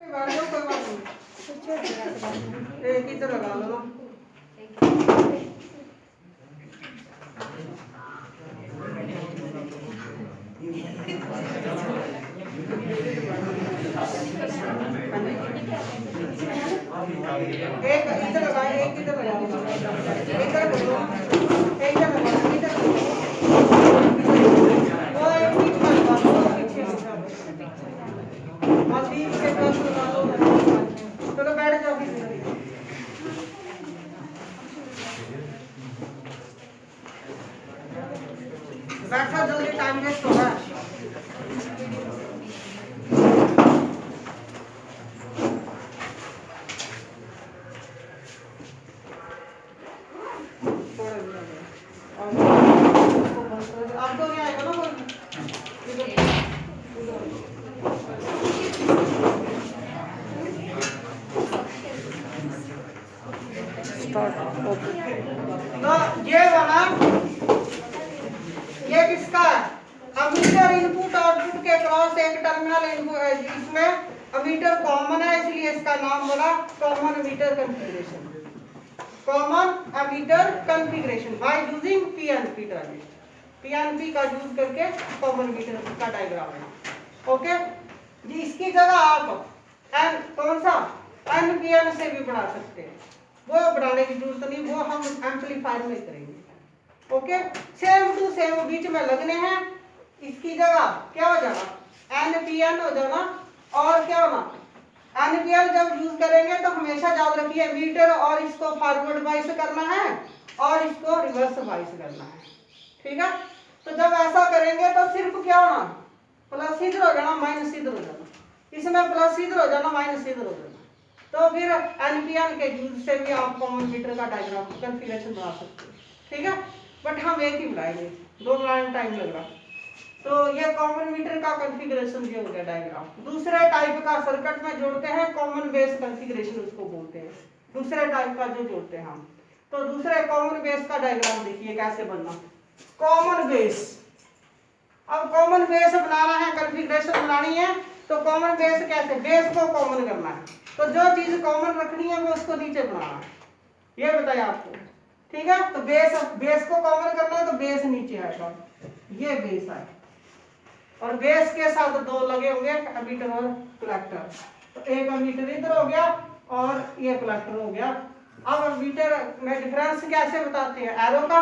एक इधर लगा लो ना। एक इधर लगाए, एक इधर लगाओ, इधर करो, एक इधर लगाओ, इधर वो एक बीच में लगा दो, पीछे और बीच के पास लगा दो। चलो बैठ जाओ किसी बैठो, जल्दी टाइम वेस्ट हो रहा है। आपको क्या आएगा ना कोई तो ये वाला ये किसका है? अमीटर इनपुट आउटपुट के क्रॉस एक टर्मिनल इनपुट, इसमें अमीटर कॉमन है इसलिए इसका नाम बना common ammeter configuration. Common ammeter configuration by using PNP transistor. PNP का यूज करके कॉमन अमीटर का डायग्राम है। ओके जी, इसकी जगह आप एन कौन सा एनपीएन से भी बढ़ा सकते हैं, वो बढ़ाने की जरूरत नहीं, वो हम एम्पलीफायर में करेंगे। ओके सेम टू सेम बीच में लगने हैं, इसकी जगह क्या हो जाना एनपीएन हो जाना। और क्या होना एनपीएन जब यूज करेंगे तो हमेशा याद रखिए मीटर और इसको फॉरवर्ड वाइस करना है और इसको रिवर्स वाइस करना है। ठीक है, तो जब ऐसा करेंगे तो सिर्फ क्या होना प्लस इधर हो जाना माइनस इधर हो जाना, इसमें प्लस इधर हो जाना माइनस इधर हो जाना। तो फिर एनपीएन के यूज से भी आप कॉमन मीटर का डायग्राम कॉन्फ़िगरेशन बना सकते हैं। ठीक है, बट हम एक ही बनाएंगे, दो बनाने में टाइम लगेगा। तो ये कॉमन मीटर का कॉन्फ़िगरेशन ये हो गया डायग्राम। दूसरे टाइप का सर्किट में जोड़ते हैं कॉमन बेस कॉन्फ़िगरेशन उसको बोलते हैं, दूसरे टाइप का जो जोड़ते हैं हम। तो दूसरे कॉमन बेस का डायग्राम देखिए कैसे बनना। कॉमन बेस, अब कॉमन बेस बनाना है, कॉन्फ़िगरेशन बनानी है, तो कॉमन बेस कैसे, बेस को कॉमन करना है, तो जो चीज कॉमन रखनी है वो उसको नीचे बनाना है, ये बताया आपको। ठीक है, तो बेस को कॉमन करना है तो बेस नीचे आएगा, ये बेस है, और बेस के साथ दो लगे होंगे एमीटर और कलेक्टर। तो एक एमीटर इधर हो गया और ये कलेक्टर हो गया। अब एमीटर में डिफरेंस कैसे बताते हैं, एरो का।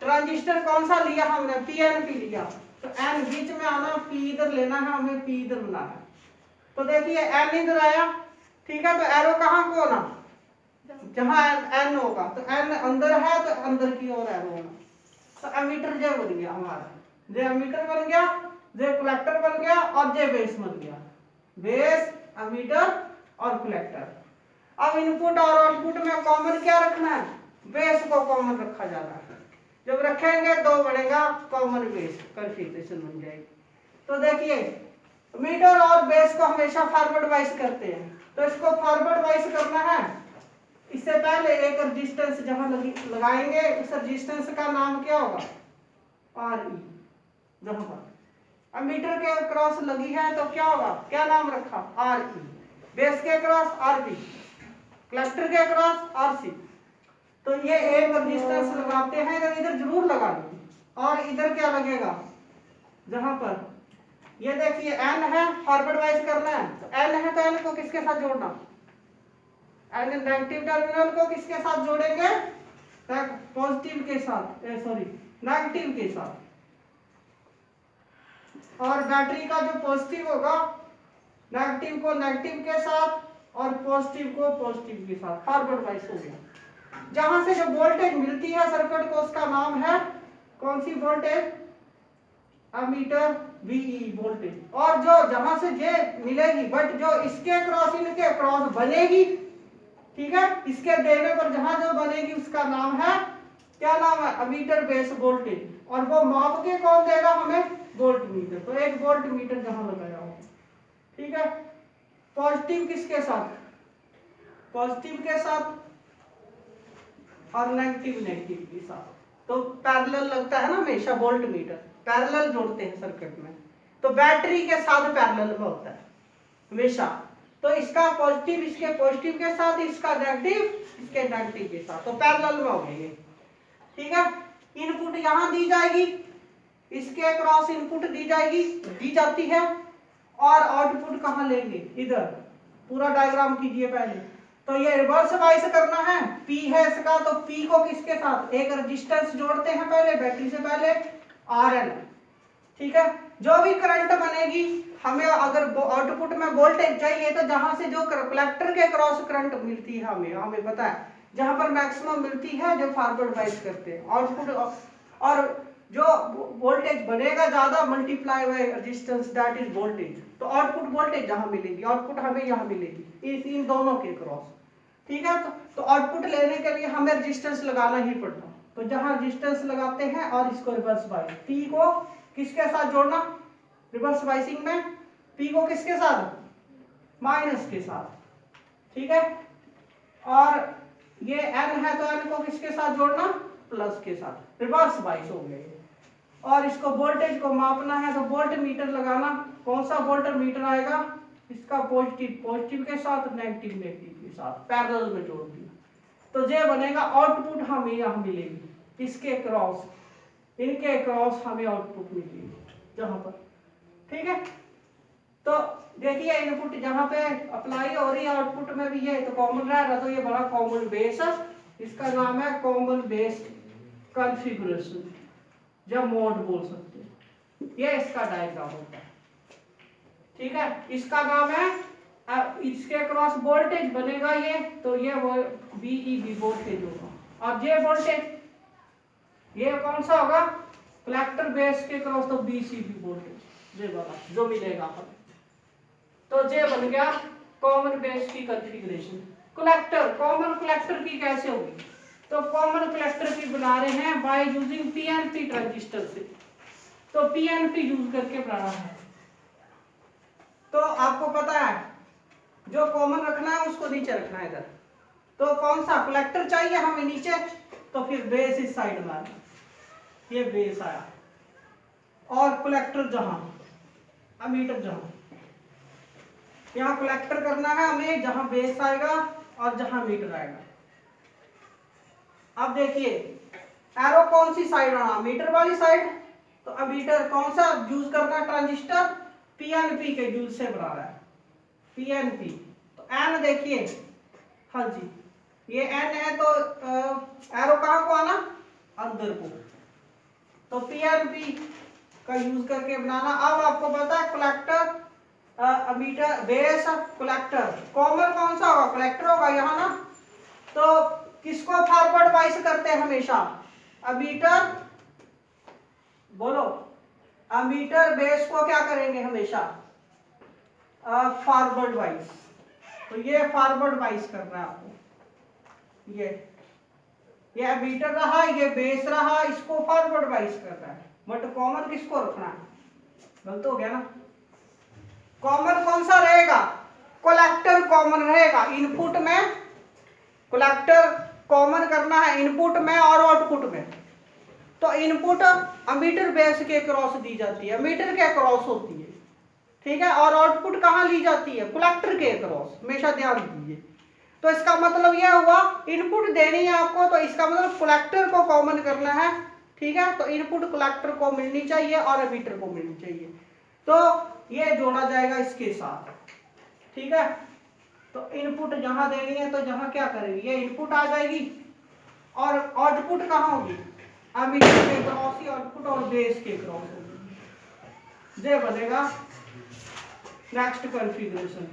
ट्रांजिस्टर कौन सा लिया हमने, पीएनपी लिया, तो एन बीच में आना, पी इधर लेना है हमें, पी इधर बनाना है। तो देखिए एन इधर आया, ठीक है, तो एरो कहाँ को होना, जहां एन होगा, तो एन अंदर है तो अंदर की ओर एरो होना। तो एमीटर जे बन गया हमारा, जे एमीटर बन गया, जे कलेक्टर बन गया और जे बेस बन गया, बेस एमीटर और कलेक्टर। अब इनपुट और आउटपुट में कॉमन क्या रखना है, बेस को कॉमन रखा जाता है। जब रखेंगे तो बनेगा कॉमन बेस कॉन्फ़िगरेशन बन जाएगी। तो देखिए मीटर और बेस को हमेशा फॉरवर्ड वाइस करते हैं, तो इसको फॉरवर्ड वाइस करना है। इससे पहले एक रेजिस्टेंस जहां लगाएंगे, उस रेजिस्टेंस का नाम क्या होगा, आर ई। जहां पर मीटर के क्रॉस लगी है तो क्या होगा, क्या नाम रखा, आर ई। बेस के क्रॉस आर बी, कलेक्टर के क्रॉस आर सी। तो ये एक रेजिस्टेंस लगाते हैं, इधर जरूर लगा दो, और इधर क्या लगेगा, जहां पर ये देखिए एन है, फॉरवर्ड वाइज करना है, तो एन है तो एन को किसके साथ जोड़ना, एन नेगेटिव टर्मिनल को किसके साथ जोड़ेंगे, पॉजिटिव के साथ, सॉरी नेगेटिव के साथ। और बैटरी का जो पॉजिटिव होगा, नेगेटिव को नेगेटिव के साथ और पॉजिटिव को पॉजिटिव के साथ, फॉरवर्ड वाइज हो गया। जहां से जो वोल्टेज मिलती है सर्किट को उसका नाम है कौन सी वोल्टेज, एमीटर वीई वोल्टेज। और जो जहां से ये मिलेगी, बट जो इसके क्रॉस इनके क्रॉस बनेगी, ठीक है, इसके देने पर जहां जो बनेगी उसका नाम है, क्या नाम है, एमीटर बेस वोल्टेज। और वो माप के कौन देगा हमें, वोल्ट मीटर। तो एक वोल्ट मीटर जहां लगाया हो, ठीक है। पॉजिटिव किसके साथ, पॉजिटिव के साथ और नेगेटिव नेगेटिव के साथ। तो पैरेलल लगता है ना हमेशा, वोल्ट मीटर पैरेलल जोड़ते हैं सर्किट में, तो बैटरी के साथ पैरेलल में होता है हमेशा। तो इसका पॉजिटिव इसके पॉजिटिव के साथ, इसका नेगेटिव इसके नेगेटिव के साथ, तो पैरेलल में हो गए। ठीक है, इनपुट यहां दी जाएगी, इसके क्रॉस इनपुट दी जाएगी, दी जाती है, और आउटपुट कहां लेंगे, इधर। पूरा डायग्राम कीजिए पहले। तो ये रिवर्स वाइस करना है, P है इसका, तो P को किसके साथ, एक रेजिस्टेंस जोड़ते हैं पहले, बैटरी से पहले RL। ठीक है, जो भी करंट बनेगी, हमें अगर आउटपुट में वोल्टेज चाहिए तो जहां से जो कलेक्टर के क्रॉस करंट मिलती है, हमें पता है जहां पर मैक्सिमम मिलती है, जो फॉरवर्ड वाइस करते हैं आउटपुट, और जो वोल्टेज बनेगा ज्यादा multiply by resistance, that is voltage. तो आउटपुट वोल्टेज जहां मिलेगी, आउटपुट हमें यहां मिलेगी, इन दोनों के क्रॉस। ठीक है, तो आउटपुट लेने के लिए हमें रेजिस्टेंस लगाना ही पड़ता। तो जहां रेजिस्टेंस लगाते हैं और इसको रिवर्स वाइस, P को किसके साथ जोड़ना, रिवर्स वाइसिंग में P को किसके साथ, माइनस के साथ। ठीक है, और ये N है तो N को किसके साथ जोड़ना, प्लस के साथ, रिवर्स वाइस हो गए। और इसको वोल्टेज को मापना है तो वोल्ट मीटर लगाना, कौन सा वोल्ट मीटर आएगा, इसका पॉजिटिव पॉजिटिव के साथ, नेगेटिव नेगेटिव के साथ, पैरेलल में जोड़ दिया। तो ये बनेगा आउटपुट हमें यहाँ मिलेगी, इसके क्रॉस, इनके क्रॉस हमें आउटपुट मिलेगी जहां पर। ठीक है, तो देखिए इनपुट जहां पे अप्लाई हो रही है, आउटपुट में भी है तो कॉमन रह रहा, तो ये बड़ा कॉमन बेस, इसका नाम है कॉमन बेस कॉन्फ़िगरेशन, या मोड बोल सकते हैं। ये इसका डायग्राम होता है। ठीक है, इसका नाम है, इसके क्रॉस वोल्टेज बनेगा ये, तो ये VEB वोल्टेज होगा। अब ये वोल्टेज, ये कौन सा होगा, कलेक्टर बेस के क्रॉस, तो BCB वोल्टेज ये वाला जो मिलेगा हमें। तो ये बन गया कॉमन बेस की कॉन्फ़िगरेशन। कलेक्टर, कॉमन कलेक्टर की कैसे होगी, तो कॉमन कलेक्टर की बना रहे हैं बाय यूजिंग PNP ट्रांजिस्टर से। तो PNP यूज करके बनाना है। तो आपको पता है जो कॉमन रखना है उसको नीचे रखना है इधर। तो कौन सा कलेक्टर चाहिए हमें नीचे, तो फिर बेस इस साइड में आना, ये बेस आया, और कलेक्टर जहां, अमीटर जहां, यहाँ कलेक्टर करना है हमें जहां बेस आएगा और जहां मीटर आएगा। अब देखिए एरो कौन सी साइड आना, मीटर वाली साइड। तो अमीटर कौन सा यूज करना, ट्रांजिस्टर PNP के यूज से बना रहा है, PNP। तो N देखिए, हाँ जी ये N है, तो एरो कहाँ को आना, अंदर को। तो PNP का यूज करके बनाना। अब आपको पता है collector, ammeter, base, collector, common कौन सा होगा, कलेक्टर होगा यहाँ ना। तो किसको फॉरवर्ड वाइस करते हैं हमेशा, अमीटर, बोलो, अमीटर बेस को क्या करेंगे हमेशा, फॉरवर्ड वाइस। तो ये फॉरवर्ड वाइस करना है आपको, ये अमीटर रहा, ये बेस रहा, इसको फॉरवर्ड वाइस करना है। बट कॉमन किसको रखना है, गलत हो गया ना। कॉमन कौन सा रहेगा, कलेक्टर कॉमन रहेगा इनपुट में, कलेक्टर कॉमन करना है इनपुट में और आउटपुट में। तो इनपुट अमीटर बेस के क्रॉस दी जाती है, मीटर के क्रॉस होती है। ठीक है, और आउटपुट कहाँ ली जाती है, कलेक्टर के क्रॉस, हमेशा ध्यान दीजिए। तो इसका मतलब यह हुआ, इनपुट देनी है आपको, तो इसका मतलब कलेक्टर को कॉमन करना है। ठीक है, तो इनपुट कलेक्टर को मिलनी चाहिए और अमीटर को मिलनी चाहिए। तो ये जोड़ा जाएगा इसके साथ। ठीक है, तो इनपुट जहां देनी है तो जहां क्या करेंगे, ये इनपुट आ जाएगी, और आउटपुट कहाँ होगी, अमीटर के क्रॉस ही आउटपुट और बेस के क्रॉस होगी। ये बनेगा नेक्स्ट कॉन्फ़िगरेशन।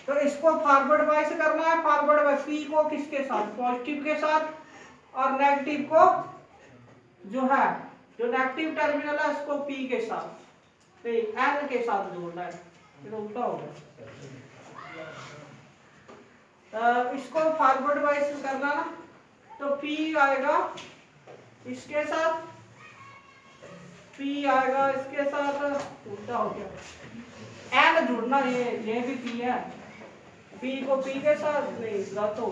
तो इसको फॉरवर्ड वाइस करना है, फॉरवर्ड वाइस P को किसके साथ, पॉजिटिव के साथ, और नेगेटिव को जो है, जो नेगेटिव टर्मिनल है उसको P के साथ, N के साथ जोड़ना है। ये उल्टा हो गया, इसको फॉरवर्ड वाइस करना ना, तो P आएगा इसके साथ, P आएगा इसके साथ, उल्टा हो गया, N जुड़ना, ये भी P है, P को P के साथ नहीं, गलत हो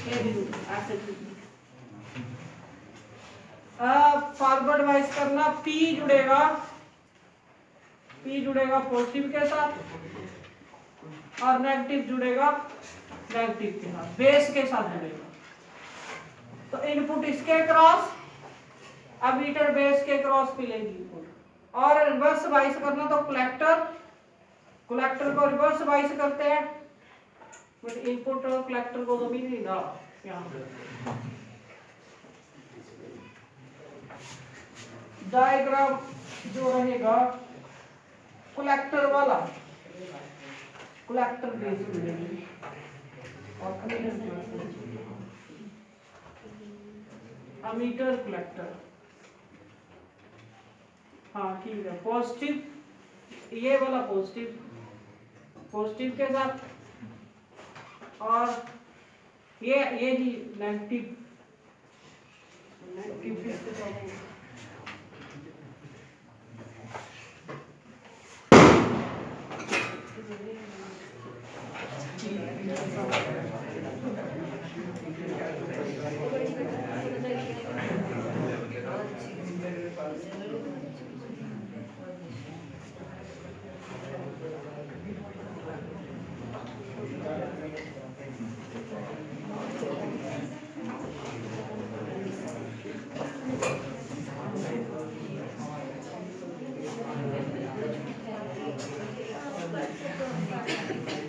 ये भी ऐसे फॉरवर्ड वाइस करना, P जुड़ेगा पॉजिटिव के साथ, और नेगेटिव जुड़ेगा नेगेटिव के साथ, बेस के साथ जुड़ेगा। तो इनपुट इसके क्रॉस, एमीटर बेस के क्रॉस मिलेगी इनपुट। और रिवर्स वाइस करना तो कलेक्टर को रिवर्स वाइस करते हैं, बट इनपुट कलेक्टर को तो मिल नहीं रहा यहाँ। डायग्राम जो रहेगा कलेक्टर वाला, कलेक्टर बेस मिलेगी और अमीटर कलेक्टर। हाँ ठीक है, पॉजिटिव, ये वाला पॉजिटिव के साथ, और ये जी नेगेटिव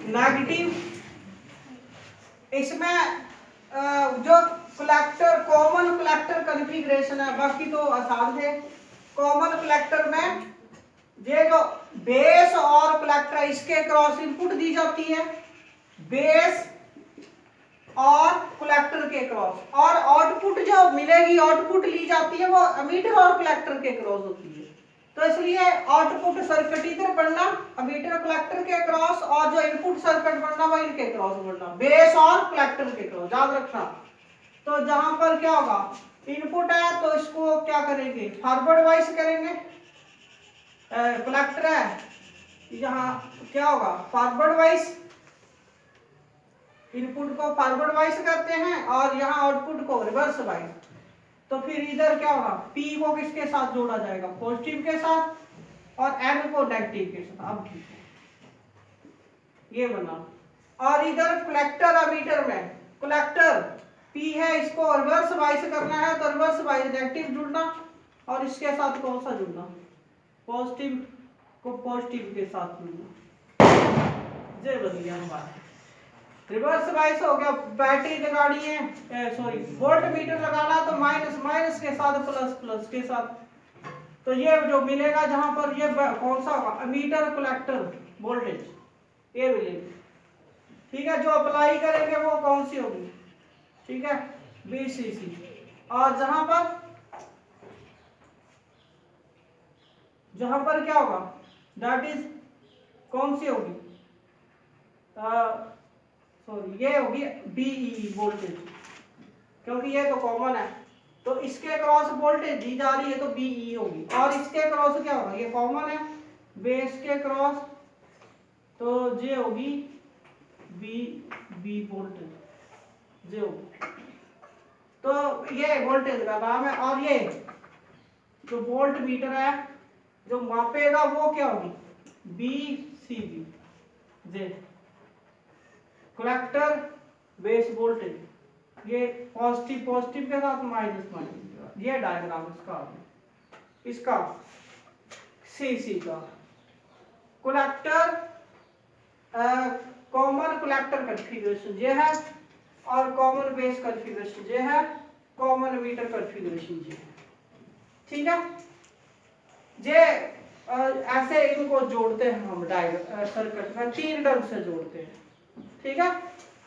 नेगेटिव। इसमें जो कलेक्टर कॉमन कलेक्टर कॉन्फ़िगरेशन है, बाकी तो आसान है। कॉमन कलेक्टर में ये जो बेस और कलेक्टर इसके क्रॉस इनपुट दी जाती है, बेस और कलेक्टर के क्रॉस, और आउटपुट जो मिलेगी आउटपुट ली जाती है वो एमीटर और कलेक्टर के क्रॉस होती है। तो इसलिए आउटपुट सर्किट इधर बनना एमीटर कलेक्टर के क्रॉस, और जो इनपुट सर्किट बनना वो इनके क्रॉस बनना, बेस और कलेक्टर के क्रॉस, याद रखना। तो जहां पर क्या होगा, इनपुट है तो इसको क्या करेंगे, फॉरवर्ड वाइस करेंगे। कलेक्टर है, यहाँ क्या होगा, फॉरवर्ड वाइस, इनपुट को फॉरवर्ड वाइस करते हैं और यहाँ आउटपुट को रिवर्स वाइस। तो फिर इधर क्या होगा, P को किसके साथ जोड़ा जाएगा, पॉजिटिव के साथ, और N को नेगेटिव के साथ। अब ठीक है, ये बना। और इधर कलेक्टर एमीटर में कलेक्टर P है, इसको रिवर्स वाइस करना है तो रिवर्स वाइस नेगेटिव जुड़ना, और इसके साथ कौन सा जुड़ना, पॉजिटिव को पॉजिटिव के साथ जुड़ना। ये बढ़िया बात है। रिवर्स वाइस हो गया, बैटरी लगानी है, सॉरी वोल्ट मीटर लगाना तो माइनस माइनस के साथ प्लस प्लस के साथ। तो ये जो मिलेगा जहां पर ये कौन सा होगा, एमीटर कलेक्टर वोल्टेज ये मिलेगी। ठीक है, जो अप्लाई करेंगे वो कौन सी होगी, ठीक है, VCC। और जहां पर क्या होगा, दैट इज कौन सी होगी, सॉरी ये होगी BEE वोल्टेज, क्योंकि ये तो कॉमन है। तो इसके क्रॉस वोल्टेज दी जा रही है तो BEE होगी, और इसके क्रॉस क्या होगा, ये कॉमन है, बेस के क्रॉस तो ये होगी BB वोल्टेज, ये होगी। तो ये वोल्टेज का नाम है। और ये जो वोल्ट मीटर है जो मापेगा वो क्या होगी, BCB, जे कलेक्टर बेस वोल्टेज, ये पॉजिटिव पॉजिटिव के साथ माइनस माइनस। ये डायग्राम इसका CC का कलेक्टर कॉमन कलेक्टर कॉन्फ़िगरेशन ये है, और कॉमन बेस कॉन्फ़िगरेशन ये है, कॉमन मीटर कॉन्फ़िगरेशन ये है। ठीक है, ये ऐसे इनको जोड़ते हैं हम सर्किट में, 3 ढंग से जोड़ते हैं। ठीक है,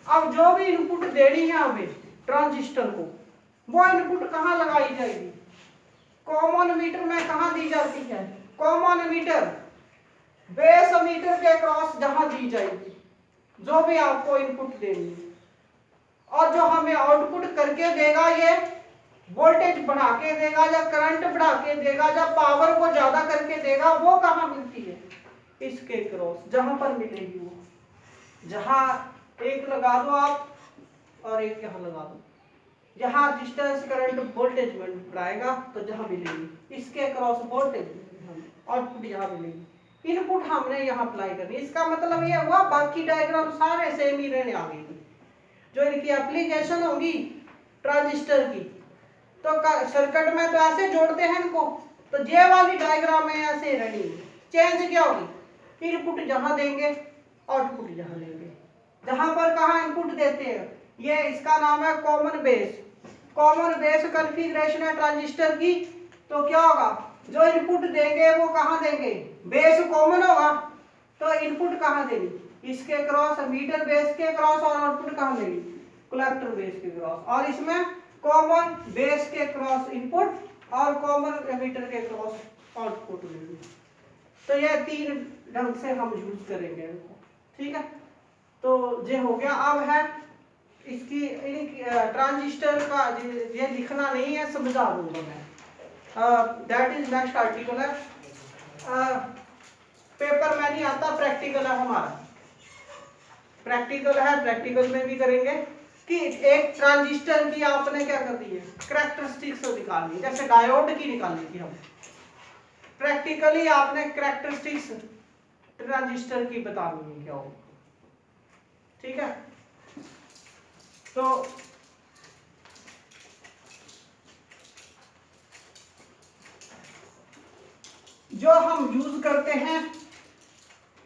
अब जो भी इनपुट देनी है हमें ट्रांजिस्टर को, वो इनपुट कहाँ लगाई जाएगी, कॉमन मीटर में कहाँ दी जाती है, कॉमन मीटर बेस मीटर के क्रॉस जहां दी जाएगी जो भी आपको इनपुट देनी है। और जो हमें आउटपुट करके देगा ये वोल्टेज बढ़ा के देगा या करंट बढ़ा के देगा या पावर को ज्यादा करके देगा, वो कहाँ मिलती है, इसके क्रॉस जहां पर मिलेगी वो, जहां एक लगा दो आप और एक यहाँ लगा दो, जहां रेजिस्टेंस करंट वोल्टेज बढ़ाएगा तो जहां मिलेगी इसके क्रॉस वोल्टेज आउटपुट यहाँ मिलेगी, इनपुट हमने यहाँ अप्लाई करनी। इसका मतलब ये हुआ बाकी डायग्राम सारे सेम ही रहने आगे की। जो इनकी एप्लीकेशन होगी ट्रांजिस्टर की, तो सर्किट में तो ऐसे जोड़ते हैं इनको, तो ये वाली डायग्राम में ऐसे रहनी। चेंज क्या होगी, इनपुट जहां देंगे आउटपुट जहां लेंगे। जहां पर कहा इनपुट देते हैं, ये इसका नाम है common base. Common base configuration है ट्रांजिस्टर की। तो क्या होगा, जो इनपुट देंगे वो कहां देंगे, बेस कॉमन होगा, तो इनपुट कहां देंगे, इसके क्रॉस एमीटर बेस के क्रॉस, और आउटपुट कहां देंगे, कलेक्टर बेस के क्रॉस। और इसमें कॉमन बेस के क्रॉस इनपुट और कॉमन एमीटर के क्रॉस आउटपुट लेंगे। तो ये तीन ढंग से हम यूज करेंगे इनको, ठीक है। तो ये हो गया। अब है इसकी ट्रांजिस्टर का ये लिखना नहीं है, समझा दूंगा मैं। दैट इज नेक्स्ट आर्टिकल है। पेपर में नहीं आता, प्रैक्टिकल है हमारा। प्रैक्टिकल है, प्रैक्टिकल में भी करेंगे कि एक ट्रांजिस्टर की आपने क्या कर दी है, कैरेक्टरिस्टिक्स निकालनी, जैसे डायोड की निकालनी थी हम। प्रैक्टिकली आपने कैरेक्टरिस्टिक्स ट्रांजिस्टर की बतानी है क्या हो, ठीक है। तो जो हम यूज करते हैं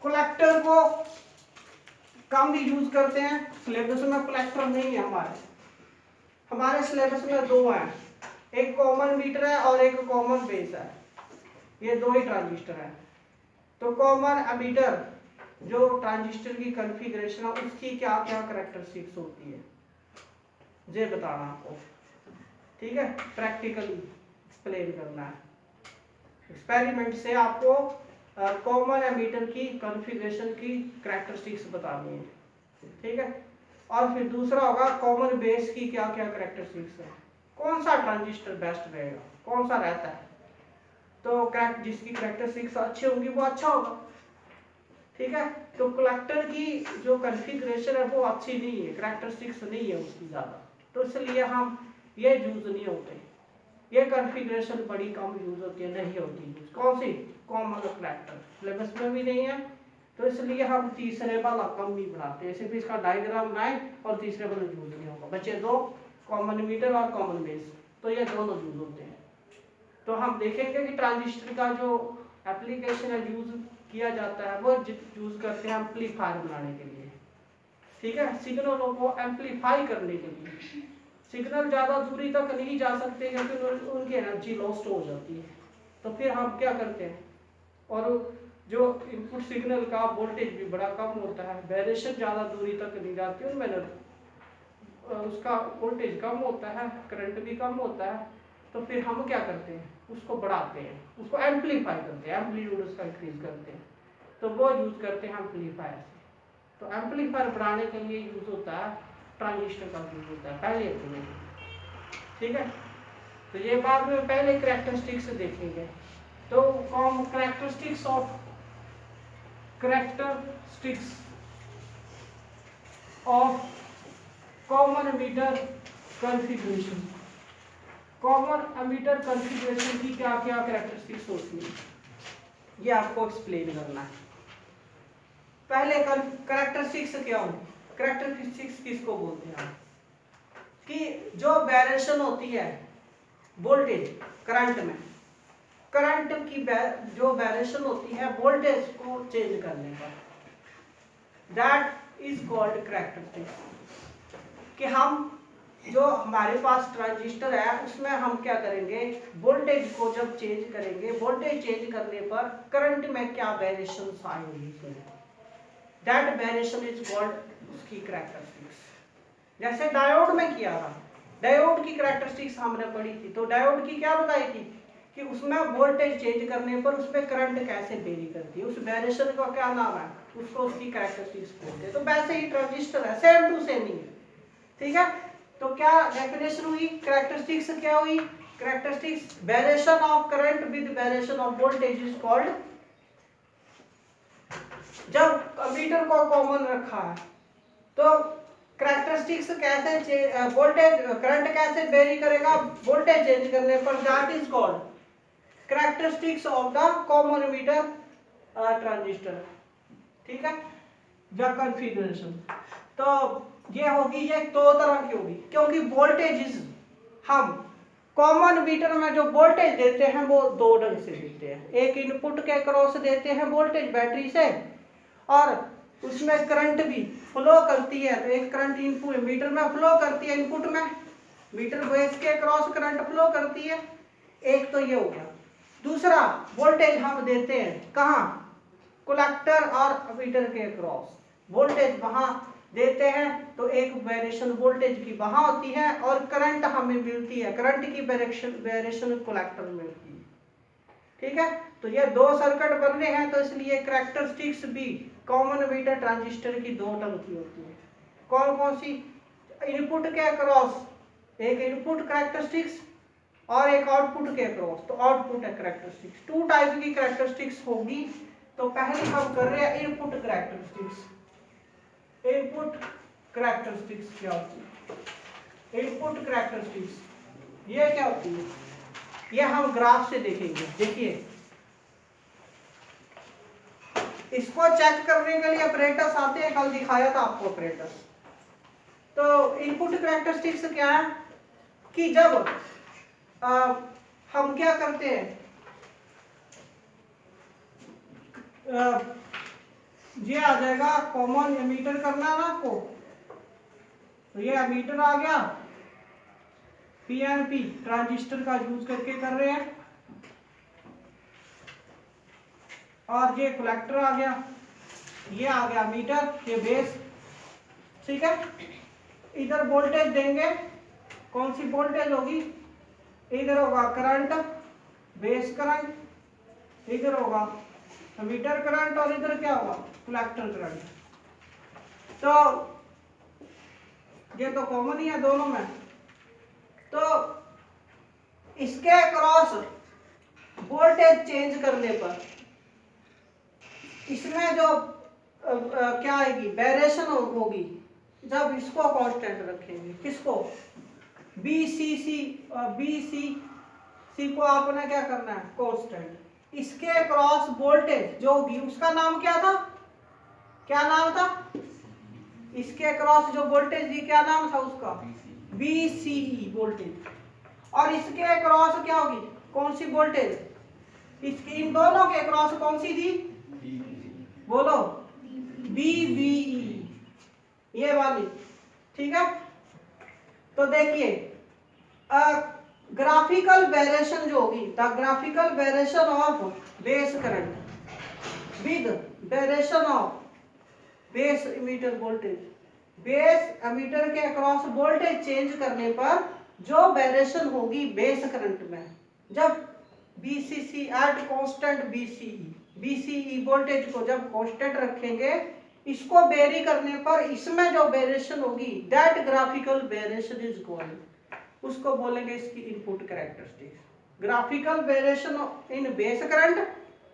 कलेक्टर को कम भी यूज करते हैं। सिलेबस में कलेक्टर नहीं है हमारे सिलेबस में दो हैं, एक कॉमन मीटर है और एक कॉमन बेस है। ये दो ही ट्रांजिस्टर है। तो कॉमन एमीटर जो ट्रांजिस्टर की कॉन्फ़िगरेशन है, उसकी क्या क्या कैरेक्टरिस्टिक्स होती है, ये बताना आपको, ठीक है। प्रैक्टिकली एक्सप्लेन करना है, एक्सपेरिमेंट से आपको कॉमन एमीटर की कॉन्फ़िगरेशन की कैरेक्टरिस्टिक्स बतानी है, ठीक है। और फिर दूसरा होगा कॉमन बेस की क्या क्या कैरेक्टरिस्टिक्स है, कौन सा ट्रांजिस्टर बेस्ट रहेगा, कौन सा रहता है। तो जिसकी कैरेक्टरिस्टिक्स अच्छी होंगी वो अच्छा होगा, ठीक है। तो कलेक्टर की जो कॉन्फ़िगरेशन है वो अच्छी नहीं है, कैरेक्टरिस्टिक्स नहीं है उसकी ज़्यादा, तो इसलिए हम ये यूज नहीं होते। ये कॉन्फ़िगरेशन बड़ी कम यूज होती है, नहीं होती यूज। कौन सी, कॉमन कलेक्टर, सिलेबस में भी नहीं है, तो इसलिए हम तीसरे वाला कम ही बनाते हैं। सिर्फ इसका डायग्राम बनाए और तीसरे वाला यूज नहीं होगा। बच्चे दो, कॉमन मीटर और कॉमन बेस, तो ये दोनों यूज होते हैं। तो हम देखेंगे कि ट्रांजिस्टर का जो एप्लीकेशन है यूज किया जाता है, वो यूज करते हैं एम्पलीफायर बनाने के लिए, ठीक है। सिग्नलों को एम्पलीफाई करने के लिए। सिग्नल ज़्यादा दूरी तक नहीं जा सकते क्योंकि उनकी एनर्जी लॉस्ट हो जाती है, तो फिर हम क्या करते हैं, और जो इनपुट सिग्नल का वोल्टेज भी बड़ा कम होता है, वेरिएशन ज़्यादा दूरी तक नहीं जाती उनमें, उसका वोल्टेज कम होता है, करंट भी कम होता है, तो फिर हम क्या करते हैं, उसको बढ़ाते हैं, उसको एम्पलीफाई करते हैं, एम्पलीट्यूड उसका इंक्रीज करते हैं, तो वो यूज करते हैं एम्पलीफायर से। तो एम्पलीफायर बढ़ाने के लिए यूज होता है ट्रांजिस्टर का यूज होता है पहले तो, ठीक है। तो ये बाद में पहले कैरेक्टरिस्टिक्स देखेंगे। तो characteristics of common ammeter configuration. Common ammeter configuration की क्या क्या कैरेक्टरिस्टिक्स होती है, ये आपको एक्सप्लेन करना है। पहले कैरेक्टरिस्टिक्स क्या होंगी, कैरेक्टरिस्टिक्स किसको बोलते हैं, कि जो वेरिएशन होती है वोल्टेज करंट में, करंट की जो वेरिएशन होती है वोल्टेज को चेंज करने पर, दैट इज कॉल्ड कैरेक्टरिस्टिक्स। कि हम जो हमारे पास ट्रांजिस्टर है उसमें हम क्या करेंगे, वोल्टेज को जब चेंज करेंगे, वोल्टेज चेंज करने पर करंट में क्या वेरिएशन आएंगी, दैट वेरिएशन इज कॉल्ड उसकी कैरेक्टरिस्टिक्स। जैसे डायोड में किया था, डायोड की कैरेक्टरिस्टिक्स हमने पढ़ी थी, तो डायोड की क्या बताई थी कि उसमें वोल्टेज चेंज करने पर उसमें करंट कैसे वेरी करती है, उस वेरिएशन का क्या नाम है, उसको उसकी कैरेक्टरिस्टिक्स बोलते हैं। तो वैसे ही ट्रांजिस्टर है, सेम टू सेम ही है, ठीक है। तो क्या डेफिनेशन हुई, कैरेक्टरिस्टिक्स क्या हुई, characteristics variation of current with variation of voltage is called. जब एमीटर को कॉमन रखा है तो कैरेक्टरिस्टिक्स कैसे, वोल्टेज करंट कैसे वेरी करेगा वोल्टेज चेंज करने पर, that is called characteristics of the common ammeter transistor, ठीक है, या कॉन्फ़िगरेशन। तो ये होगी, ये दो तरह की होगी, क्योंकि वोल्टेज हम कॉमन मीटर में जो वोल्टेज देते हैं वो दो ढंग से देते हैं। एक इनपुट के क्रॉस देते हैं वोल्टेज बैटरी से, और उसमें करंट भी फ्लो करती है। तो एक करंट इनपुट मीटर में फ्लो करती है, इनपुट में मीटर बेस के क्रॉस करंट फ्लो करती है। एक तो ये हो गया। दूसरा, वोल्टेज हम देते हैं कहाँ, कलेक्टर और मीटर के क्रॉस वोल्टेज वहां देते हैं। तो एक वेरिएशन वोल्टेज की वहां होती है और करंट हमें मिलती है, करंट की वेरिएशन कलेक्टर में मिलती है, ठीक है। तो ये दो सर्किट बनने हैं, तो इसलिए कैरेक्टरिस्टिक्स भी कॉमन मीटर ट्रांजिस्टर की दो ढंग की होती है। कौन कौन सी, इनपुट के क्रॉस एक इनपुट कैरेक्टरिस्टिक्स और एक आउटपुट के क्रॉस, तो आउटपुट है कैरेक्टरिस्टिक्स। टू टाइप की कैरेक्टरिस्टिक्स होगी। तो पहले हम कर रहे हैं इनपुट कैरेक्टरिस्टिक्स। इनपुट कैरेक्टरिस्टिक्स क्या होती है, इनपुट कैरेक्टरिस्टिक्स ये क्या होती है, ये हम ग्राफ से देखेंगे। देखिए, इसको चेक करने के लिए ऑपरेटर्स आते हैं, कल दिखाया था आपको ऑपरेटर्स। तो इनपुट कैरेक्टरिस्टिक्स क्या है कि जब हम क्या करते हैं, ये आ जाएगा कॉमन एमीटर करना है ना आपको, तो ये एमीटर आ गया, पीएनपी ट्रांजिस्टर का यूज करके कर रहे हैं, और ये कलेक्टर आ गया, ये आ गया मीटर, ये बेस, ठीक है। इधर वोल्टेज देंगे, कौन सी वोल्टेज होगी, इधर होगा करंट, बेस करंट, इधर होगा मीटर करंट, और इधर क्या होगा, कलेक्टर करंट। तो ये तो कॉमन ही है दोनों में। तो इसके क्रॉस वोल्टेज चेंज करने पर इसमें जो क्या आएगी, वेरिएशन होगी, जब इसको कांस्टेंट रखेंगे, किसको, बी सी को आपने क्या करना है, कांस्टेंट। इसके क्रॉस वोल्टेज जो होगी उसका नाम क्या था, क्या नाम था, इसके क्रॉस जो वोल्टेज दी क्या नाम था उसका, बीसीई वोल्टेज। और इसके क्रॉस क्या होगी, कौन सी वोल्टेज, इसकी इन दोनों के क्रॉस कौन सी थी, बोलो, बीबीई, ये वाली, ठीक है। तो देखिए, ग्राफिकल वेरिएशन जो होगी, the graphical variation of base current with variation of base emitter voltage, base ammeter के अक्रॉस वोल्टेज चेंज करने पर जो वेरिएशन होगी बेस करंट में, जब BCC at constant BCE voltage को जब कांस्टेंट रखेंगे, इसको वेरी करने पर इसमें जो वेरिएशन होगी, that graphical variation is called, उसको बोलेंगे इसकी input characteristics. Graphical variation in base current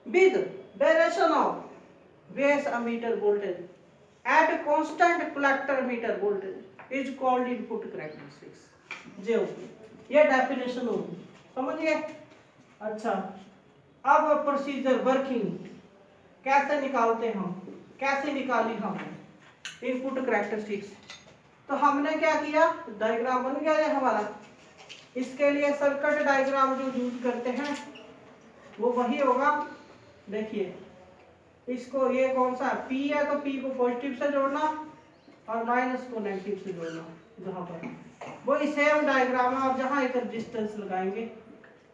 with variation of base emitter voltage at constant collector meter voltage is called input characteristics। जे होगी, ये डेफिनेशन होगी, समझिए। अच्छा, अब प्रोसीजर वर्किंग कैसे निकालते हम, कैसे निकाली हमने इनपुट कैरेक्टरिस्टिक्स। तो हमने क्या किया, डायग्राम बन गया ये हमारा। इसके लिए सर्किट डायग्राम जो यूज करते हैं वो वही होगा। देखिए, इसको ये कौन सा P है, तो P को पॉजिटिव से जोड़ना और माइनस को नेगेटिव से जोड़ना, जहां पर वही सेम डायग्राम है। और जहां एक रेजिस्टेंस लगाएंगे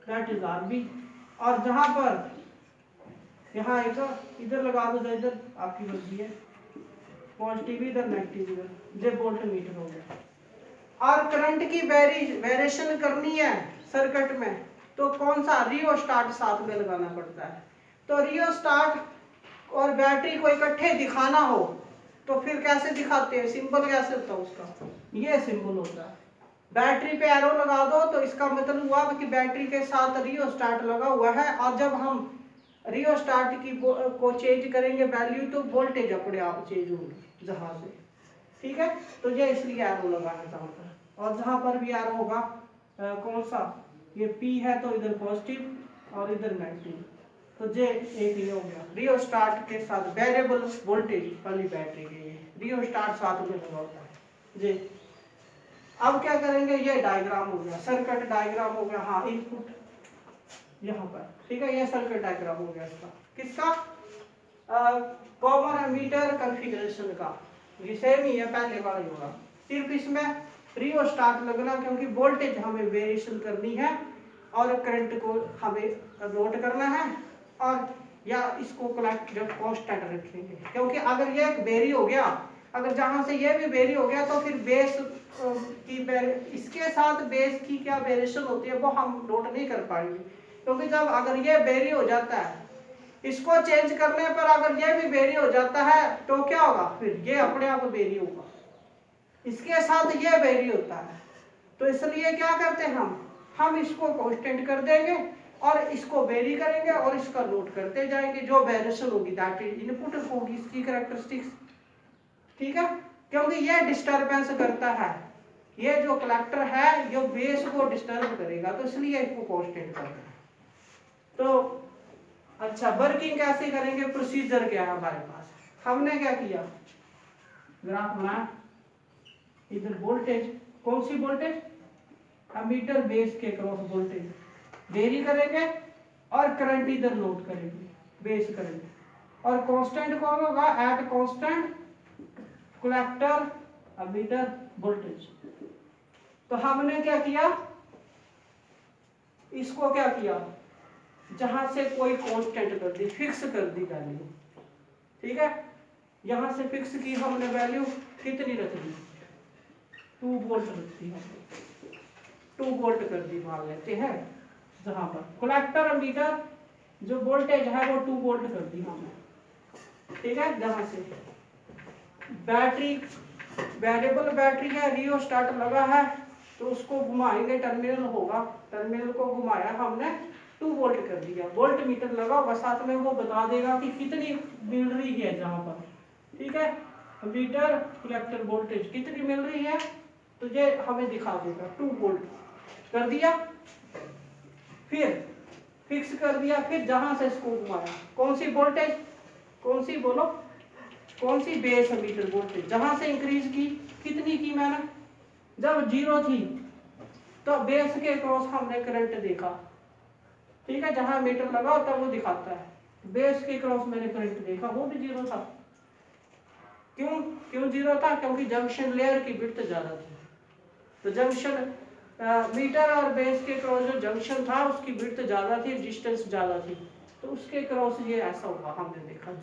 दैट इज RB, और जहां पर यहाँ एक इधर लगा दो, इधर आपकी मर्जी है, पॉजिटिव इधर नेगेटिव इधर, ये वोल्ट मीटर हो गया। और करंट की वेरिएशन करनी है सर्किट में, तो कौन सा रियोस्टाट साथ में लगाना पड़ता है। तो रियोस्टाट और बैटरी को इकट्ठे दिखाना हो तो फिर कैसे दिखाते हैं, सिंबल कैसे होता है उसका, ये सिंबल होता है। बैटरी पे एरो लगा दो तो इसका मतलब हुआ कि बैटरी के साथ रियोस्टाट लगा हुआ है, और जब हम रियोस्टाट की को चेंज करेंगे वैल्यू, तो वोल्टेज अपने आप चेंज होगी जहां से, ठीक है। तो ये इसलिए एरो लगा है जहां पर, और जहां पर भी एरो होगा कौन सा, ये P है तो इधर पॉजिटिव और इधर नेगेटिव, तो जे एक ये हो गया रियोस्टाट के साथ वेरिएबल वोल्टेज वाली बैटरी के ये रियोस्टाट साथ में लगा होता है जी। अब क्या करेंगे, ये डायग्राम हो गया, सर्किट डायग्राम हो गया, हाँ इनपुट यहाँ पर, ठीक है, ये सर्किट डायग्राम हो गया इसका, किसका, कॉमन एमीटर कॉन्फ़िगरेशन का, ये सेम ही है पहले वाला ही होगा, सिर्फ इसमें रियोस्टाट लगना क्योंकि वोल्टेज हमें वेरिएशन करनी है और करंट को हमें नोट करना है, और या इसको कलेक्ट जब कांस्टेंट रखेंगे क्योंकि अगर ये वेरी हो गया, अगर जहां से ये भी वेरी हो गया तो फिर बेस की इसके साथ बेस की क्या वेरिएशन होती है वो हम नोट नहीं कर पाएंगे, क्योंकि जब अगर ये वेरी हो जाता है, इसको चेंज करने पर अगर ये भी वेरी हो जाता है तो क्या होगा, फिर ये अपने आप वेरी होगा, इसके साथ ये वेरी होता है, तो इसलिए क्या करते हैं हम इसको कांस्टेंट कर देंगे और इसको वेरी करेंगे और इसका नोट करते जाएंगे, जो वेरिएशन होगी दैट इज इनपुट होगी इसकी कैरेक्टरिस्टिक्स, ठीक है, क्योंकि ये डिस्टरबेंस करता है, ये जो कलेक्टर है ये बेस को डिस्टर्ब करेगा, तो इसलिए इसको कांस्टेंट करना है। तो अच्छा, वर्किंग कैसे करेंगे, प्रोसीजर क्या है हमारे पास, हमने क्या किया, ग्राफ बनाया, इधर वोल्टेज, कौन सी वोल्टेज, एमीटर बेस के क्रॉस वोल्टेज वेरी करेंगे और करंट इधर नोट करेंगे, बेस करंट, और कांस्टेंट कौन होगा, at constant collector ammeter voltage. तो हमने क्या किया, इसको क्या किया, जहां से कोई कांस्टेंट कर दी, फिक्स कर दी वैल्यू, ठीक है, यहां से फिक्स की हमने वैल्यू, कितनी रख दी, 2 वोल्ट रख दी हमने, 2 वोल्ट कर दी मान लेते हैं, जहां पर कलेक्टर एमीटर जो वोल्टेज है वो 2 वोल्ट कर दी हमने, ठीक है, जहां से बैटरी वेरिएबल बैटरी है, रियोस्टाट लगा है तो उसको घुमाएंगे, टर्मिनल होगा, टर्मिनल को घुमाया हमने, 2 वोल्ट कर दिया, वोल्ट मीटर लगा हुआ साथ में, वो बता देगा कि कितनी मिल रही है जहां पर, ठीक है, मीटर कलेक्टर वोल्टेज कितनी मिल रही है, तो ये हमें दिखा देगा, 2 वोल्ट कर दिया, फिर फिक्स कर दिया, फिर जहां से इसको घुमाया, कौन सी वोल्टेज, कौन सी बोलो, कौन सी बेस मीटर वोल्टेज, जहां से इंक्रीज की, कितनी की मैंने, जब 0 थी तो बेस के क्रॉस हमने करंट देखा, ठीक है, जहां मीटर लगा होता है वो दिखाता है, बेस के क्रॉस मैंने करंट देखा, वो भी 0 था, क्यों 0 था, क्योंकि जंक्शन लेयर की विड्थ ज्यादा थी, तो जंक्शन मीटर और बेस के क्रॉस जो जंक्शन था उसकी विड्थ ज्यादा थी, डिस्टेंस ज्यादा थी, तो उसके क्रॉस ये ऐसा हुआ, हमने देखा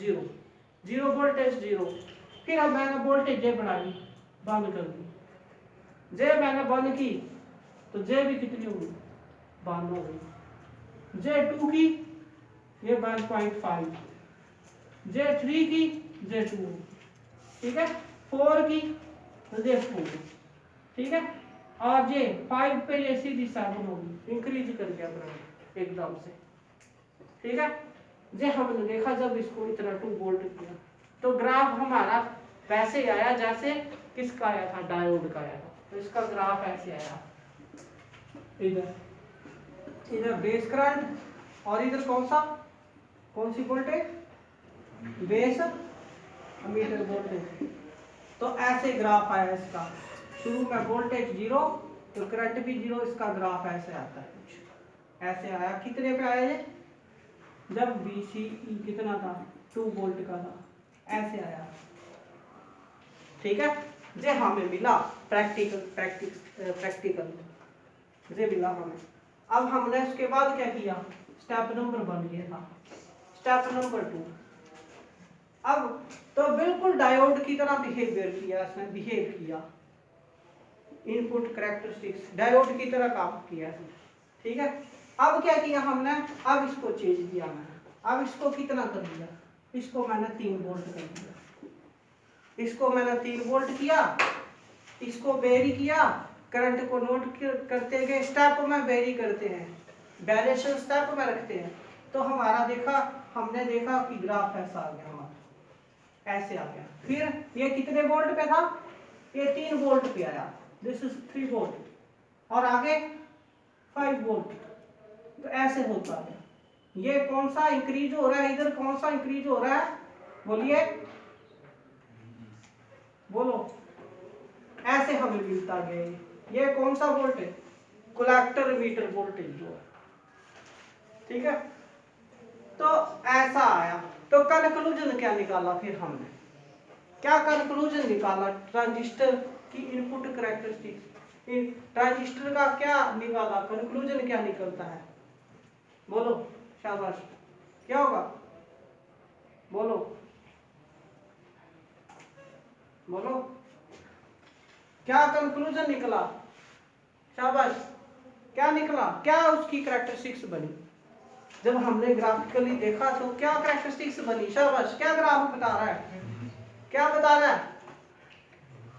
0 वोल्टेज 0, फिर अब मैंने वोल्टेज जे बढ़ाई, बंद कर दी, जे मैंने बंद की तो जे भी कितनी होगी, बंद हो गई, जे 2 की ये 1.5, जे 3 की जे 2, ठीक है, 4 की तो जे 4, ठीक है, और जे 5 पे ये सीधी 7 होगी, इंक्रीज कर गया करंट एकदम से, ठीक है, जे हमने देखा जब इसको इतना 2 वोल्ट किया तो ग्राफ हमारा वैसे आया जैसे किसका आया था, डायोड का आया था, तो इसका ग्राफ ऐसे आया, इधर बेस करंट और इधर कौन सी वोल्टेज, बेस एमीटर वोल्टेज, तो ऐसे ग्राफ आया इसका, शुरू में वोल्टेज 0 तो करंट भी 0, इसका ग्राफ ऐसे आता है, कुछ ऐसे आया, कितने पे आया ये, जब VCE कितना था, 2 वोल्ट का था, ऐसे आया, ठीक है, जे हमें मिला प्रैक्टिकल जे मिला हमें। अब हमने उसके बाद क्या किया, स्टेप नंबर 1 ये था, स्टेप नंबर 2, अब तो बिल्कुल डायोड की तरह बिहेवियर किया, इसने बिहेव किया, इनपुट कैरेक्टरिस्टिक्स डायोड की तरह काम किया इसने, ठीक है, अब क्या किया हमने, अब इसको चेंज किया मैंने, अब इसको कितना कर दिया, इसको मैंने 3 वोल्ट कर दिया, इसको मैंने 3 वोल्ट किया, इसको वेरी किया, करंट को नोट करते गए, स्टेप में वेरी करते हैं, वेरिएशन स्टेप में रखते हैं, तो हमारा हमने देखा कि ग्राफ ऐसा आ गया, हमारा ऐसे आ गया, फिर ये कितने वोल्ट पे था, ये 3 वोल्ट पे आया, दिस इज 3 वोल्ट, और आगे 5 वोल्ट, तो ऐसे होता है, ये कौन सा इंक्रीज हो रहा है, इधर कौन सा इंक्रीज हो रहा है, बोलिए बोलो। ऐसे हमें मिलता गया ये कौन सा वोल्टेज, कलेक्टर मीटर वोल्टेज जो है, ठीक है। तो ऐसा आया, तो कंक्लूजन क्या निकाला फिर हमने, क्या कंक्लूजन निकाला ट्रांजिस्टर की इनपुट कैरेक्टरिस्टिक्स, ट्रांजिस्टर का क्या निकाला, कंक्लूजन क्या निकलता है, बोलो शाबाश, क्या होगा, बोलो बोलो, क्या कंक्लूजन निकला, शाबाश, क्या निकला, क्या उसकी कैरेक्टरिस्टिक्स बनी, जब हमने ग्राफिकली देखा तो क्या कैरेक्टरिस्टिक्स बनी, शाबाश, क्या ग्राफ बता रहा है, क्या बता रहा है,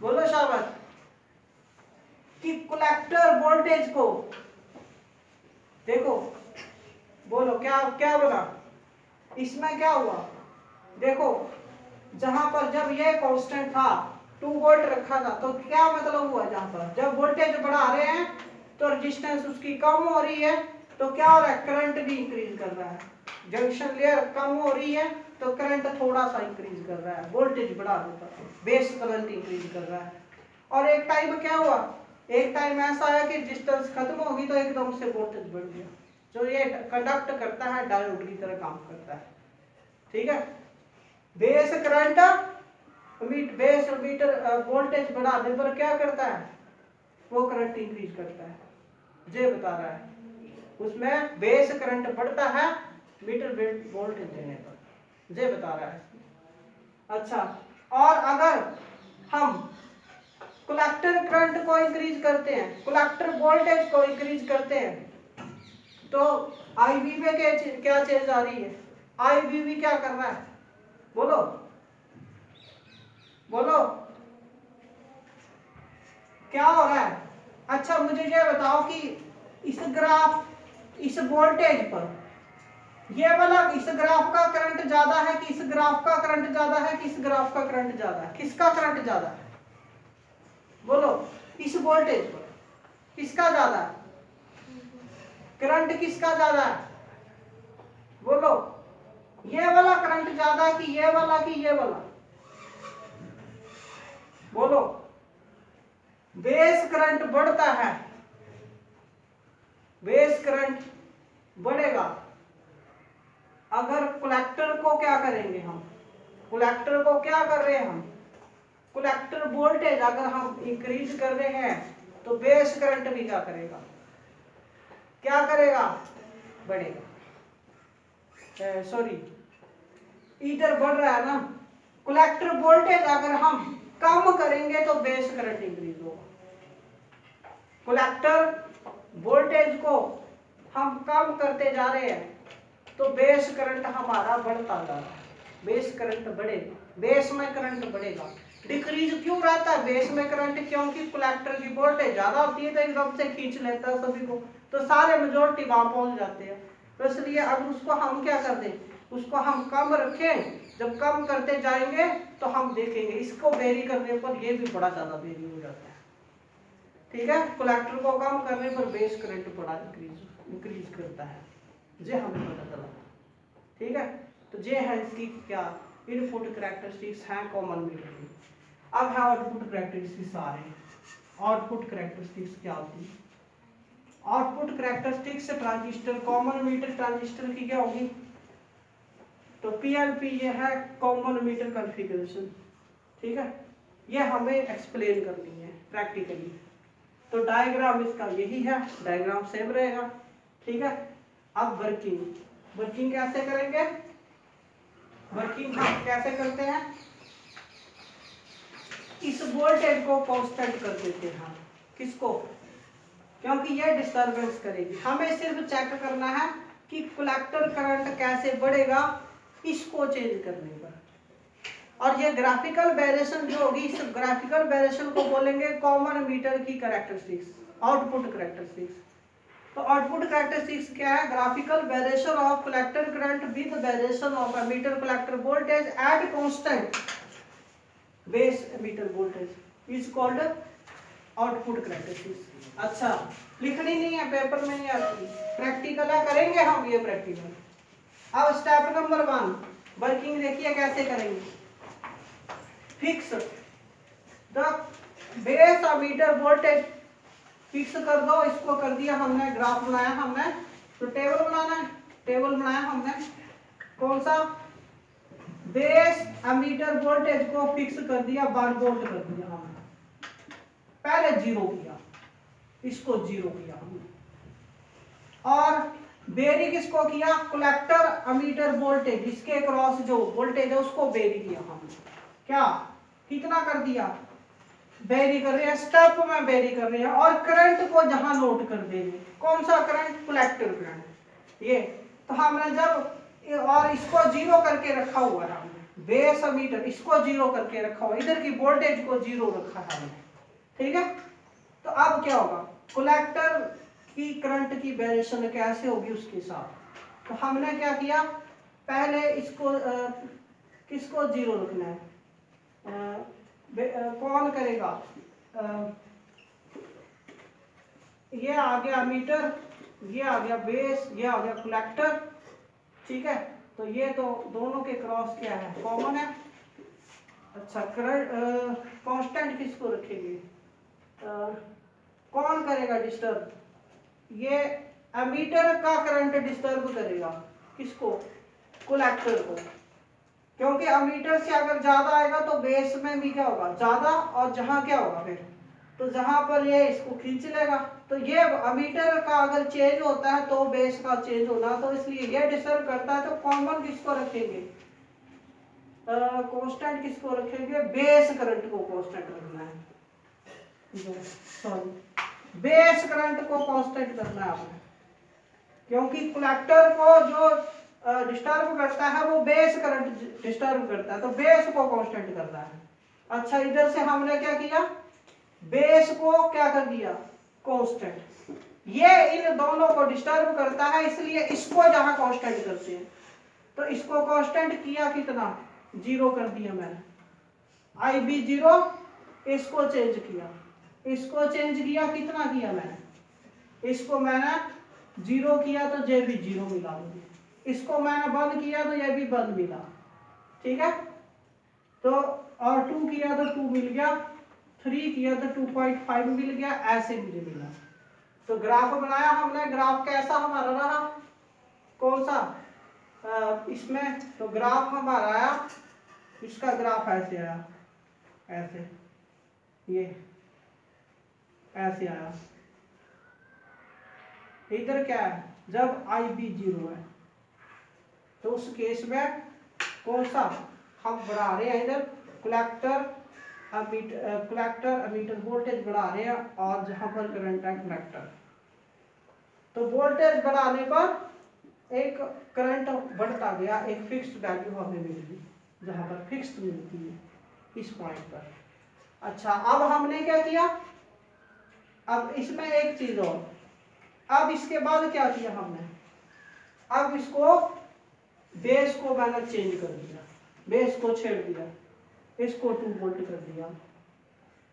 बोलो शाबाश, कि कलेक्टर वोल्टेज को देखो, बोलो क्या क्या बना, इसमें क्या हुआ, देखो जहां पर जब ये कांस्टेंट था 2 वोल्ट रखा था, तो क्या मतलब हुआ, जहां पर जब वोल्टेज बढ़ा रहे हैं तो रेजिस्टेंस उसकी कम हो रही है, तो क्या हो रहा है, करंट भी इंक्रीज कर रहा है, जंक्शन लेयर कम हो रही है तो करंट थोड़ा सा इंक्रीज कर रहा है, वोल्टेज बढ़ा देता है, बेस करंट इंक्रीज कर रहा है। और एक टाइम क्या हुआ, एक टाइम ऐसा आया कि रेजिस्टेंस खत्म होगी तो एकदम से वोल्टेज बढ़ गया, जो ये कंडक्ट करता है डायोड की तरह काम करता है, ठीक है। Base current base emitter voltage बढ़ाने पर क्या करता है, वो करंट इंक्रीज करता है, ये बता रहा है, उसमें बेस करंट बढ़ता है मीटर वोल्टेज देने पर, ये बता रहा है। अच्छा, और अगर हम कलेक्टर करंट को इंक्रीज करते हैं, कलेक्टर वोल्टेज को इंक्रीज करते हैं, तो आईवी में क्या चेंज आ रही है, आईवी क्या कर रहा है, बोलो बोलो, क्या हो रहा है। अच्छा मुझे ये बताओ कि इस ग्राफ, इस वोल्टेज पर ये वाला, इस ग्राफ का करंट ज्यादा है कि इस ग्राफ का करंट ज्यादा है कि इस ग्राफ का करंट ज्यादा है, किसका करंट ज्यादा है, बोलो, इस वोल्टेज पर किसका ज्यादा है, करंट किसका ज्यादा है, बोलो, ये वाला करंट ज्यादा है कि ये वाला कि ये वाला, बोलो। बेस करंट बढ़ता है, बेस करंट बढ़ेगा अगर कलेक्टर को क्या करेंगे हम, कलेक्टर को क्या कर रहे हैं हम, कलेक्टर वोल्टेज अगर हम इंक्रीज कर रहे हैं तो बेस करंट भी क्या करेगा, क्या करेगा, बढ़ेगा, सॉरी इधर बढ़ रहा है ना, कलेक्टर वोल्टेज अगर हम कम करेंगे तो बेस करंट इंक्रीज होगा, कलेक्टर वोल्टेज को हम कम करते जा रहे हैं तो बेस करंट हमारा बढ़ता जा रहा है, बेस करंट बढ़ेगा, बेस में करंट बढ़ेगा, डिक्रीज क्यों रहता है बेस में करंट, क्योंकि कलेक्टर की वोल्टेज ज्यादा होती है तो एकदम से खींच लेता है सभी को, तो सारे मेजोरिटी वहां पहुंच जाते हैं, तो इसलिए अब उसको हम क्या कर दें, उसको हम कम रखें, जब कम करते जाएंगे तो हम देखेंगे इसको वेरी करने पर ये भी बड़ा ज्यादा वेरी हो जाता है, ठीक है। कलेक्टर को कम करने पर बेस करंट बड़ा इंक्रीज करता है, ये हमें पता चला, ठीक है। तो ये है इसकी क्या इनपुट कैरेक्टरिस्टिक्स हैं कॉमन मीटर की। अब है आउटपुट कैरेक्टरिस्टिक्स आ रहे हैं, आउटपुट कैरेक्टरिस्टिक्स क्या होती है, output characteristics transistor, common emitter transistor की क्या होगी, तो पीएलपी ये है कॉमन मीटर कॉन्फ़िगरेशन, ठीक है, ये हमें एक्सप्लेन करनी है प्रैक्टिकली, तो डायग्राम इसका यही है, डायग्राम सेम रहेगा, ठीक है। अब वर्किंग, वर्किंग कैसे करेंगे, वर्किंग हम कैसे करते हैं, इस वोल्टेज को कांस्टेंट कर देते हैं हम, किसको, क्योंकि ये डिस्टरबेंस करेगी, हमें सिर्फ चेक करना है कि कलेक्टर करंट कैसे बढ़ेगा इसको चेंज करने पर, और ये ग्राफिकल वेरिएशन जो होगी, इस ग्राफिकल वेरिएशन को बोलेंगे कॉमन मीटर की कैरेक्टरिस्टिक्स, आउटपुट कैरेक्टरिस्टिक्स। तो आउटपुट कैरेक्टरिस्टिक्स क्या है, graphical variation of collector current with variation of emitter collector voltage at constant base emitter voltage is called output characteristics. अच्छा लिखनी नहीं है, पेपर में नहीं आती, प्रैक्टिकल करेंगे हम, ये प्रैक्टिकल अब स्टेप नंबर 1 वर्किंग देखिए कैसे करेंगे। Fix the base emitter voltage, fix कर दो। इसको कर दिया हमने, ग्राफ बनाया हमने, तो टेबल बनाना है। टेबल बनाया हमने, कौन सा, बेस एमीटर वोल्टेज को फिक्स कर दिया, 1 वोल्ट कर दिया हमने। पहले 0 किया, इसको 0 किया हमने, और बेरी किसको किया, कलेक्टर एमीटर वोल्टेज, इसके क्रॉस जो वोल्टेज है उसको बेरी किया हमने। क्या, कितना कर दिया, बेरी कर रहे हैं, स्टेप में बेरी कर रहे हैं, और करंट को जहां नोट कर देंगे, कौन सा करंट, कलेक्टर करंट ये। तो हमने जब, और इसको 0 करके रखा हुआ है हमने, बेस एमीटर इसको 0 करके रखा हुआ, इधर की वोल्टेज को 0 रखा है हमने, ठीक है। तो अब क्या होगा, कलेक्टर की करंट की वेरिएशन कैसे होगी उसके साथ। तो हमने क्या किया, पहले इसको किसको 0 रखना है, कौन करेगा, ये आ गया मीटर, ये आ गया बेस, ये आ गया कलेक्टर, ठीक है। तो ये तो दोनों के क्रॉस क्या है, कॉमन है। अच्छा, करंट कांस्टेंट किसको रखेंगे, कौन करेगा डिस्टर्ब, ये एमीटर का करंट डिस्टर्ब करेगा किसको, कलेक्टर को, क्योंकि एमीटर से अगर ज्यादा आएगा तो बेस में भी क्या होगा, ज्यादा, और जहां क्या होगा फिर, तो जहां पर ये इसको खींच लेगा। तो ये एमीटर का अगर चेंज होता है तो बेस का चेंज होना, तो इसलिए ये डिस्टर्ब करता है। तो कॉमन किसको रखेंगे, कांस्टेंट किसको रखेंगे, बेस करंट को कांस्टेंट रखना है, सॉरी बेस करंट को कांस्टेंट करना है आपने, क्योंकि कलेक्टर को जो डिस्टर्ब करता है वो बेस करंट डिस्टर्ब करता है, तो बेस को कांस्टेंट करना है। अच्छा, इधर से हमने क्या किया, बेस को क्या कर दिया, कांस्टेंट, ये इन दोनों को डिस्टर्ब करता है, इसलिए इसको जहां कांस्टेंट करते हैं, तो इसको कांस्टेंट किया कितना, 0 कर दिया मैंने, IB 0, इसको चेंज किया, इसको चेंज किया, कितना किया मैंने, इसको मैंने 0 किया तो ये भी 0 मिला मुझे, इसको मैंने बंद किया तो ये भी बंद मिला, ठीक है। तो और 2 किया तो 2 मिल गया, 3 किया तो 2.5 मिल गया, ऐसे मुझे मिला। तो ग्राफ बनाया हमने, ग्राफ कैसा हमारा रहा, कौन सा, इसमें तो ग्राफ हमारा आया, इसका ग्राफ ऐसे आया, ऐसे, ये ऐसे आया। इधर क्या है, जब IB 0 है तो उस केस में कौन सा हम बढ़ा रहे हैं, इधर कलेक्टर एमीटर वोल्टेज बढ़ा रहे हैं, और जहां पर करंट है कलेक्टर, तो वोल्टेज बढ़ाने पर एक करंट बढ़ता गया, एक फिक्स्ड वैल्यू हमें मिल गई, जहां पर फिक्स्ड मिलती है इस पॉइंट पर। अच्छा, अब हमने क्या किया, अब इसमें एक चीज और, अब इसके बाद क्या किया हमने, अब इसको बेस को मैंने चेंज कर दिया, बेस को छेड़ दिया, इसको 2 वोल्ट कर दिया,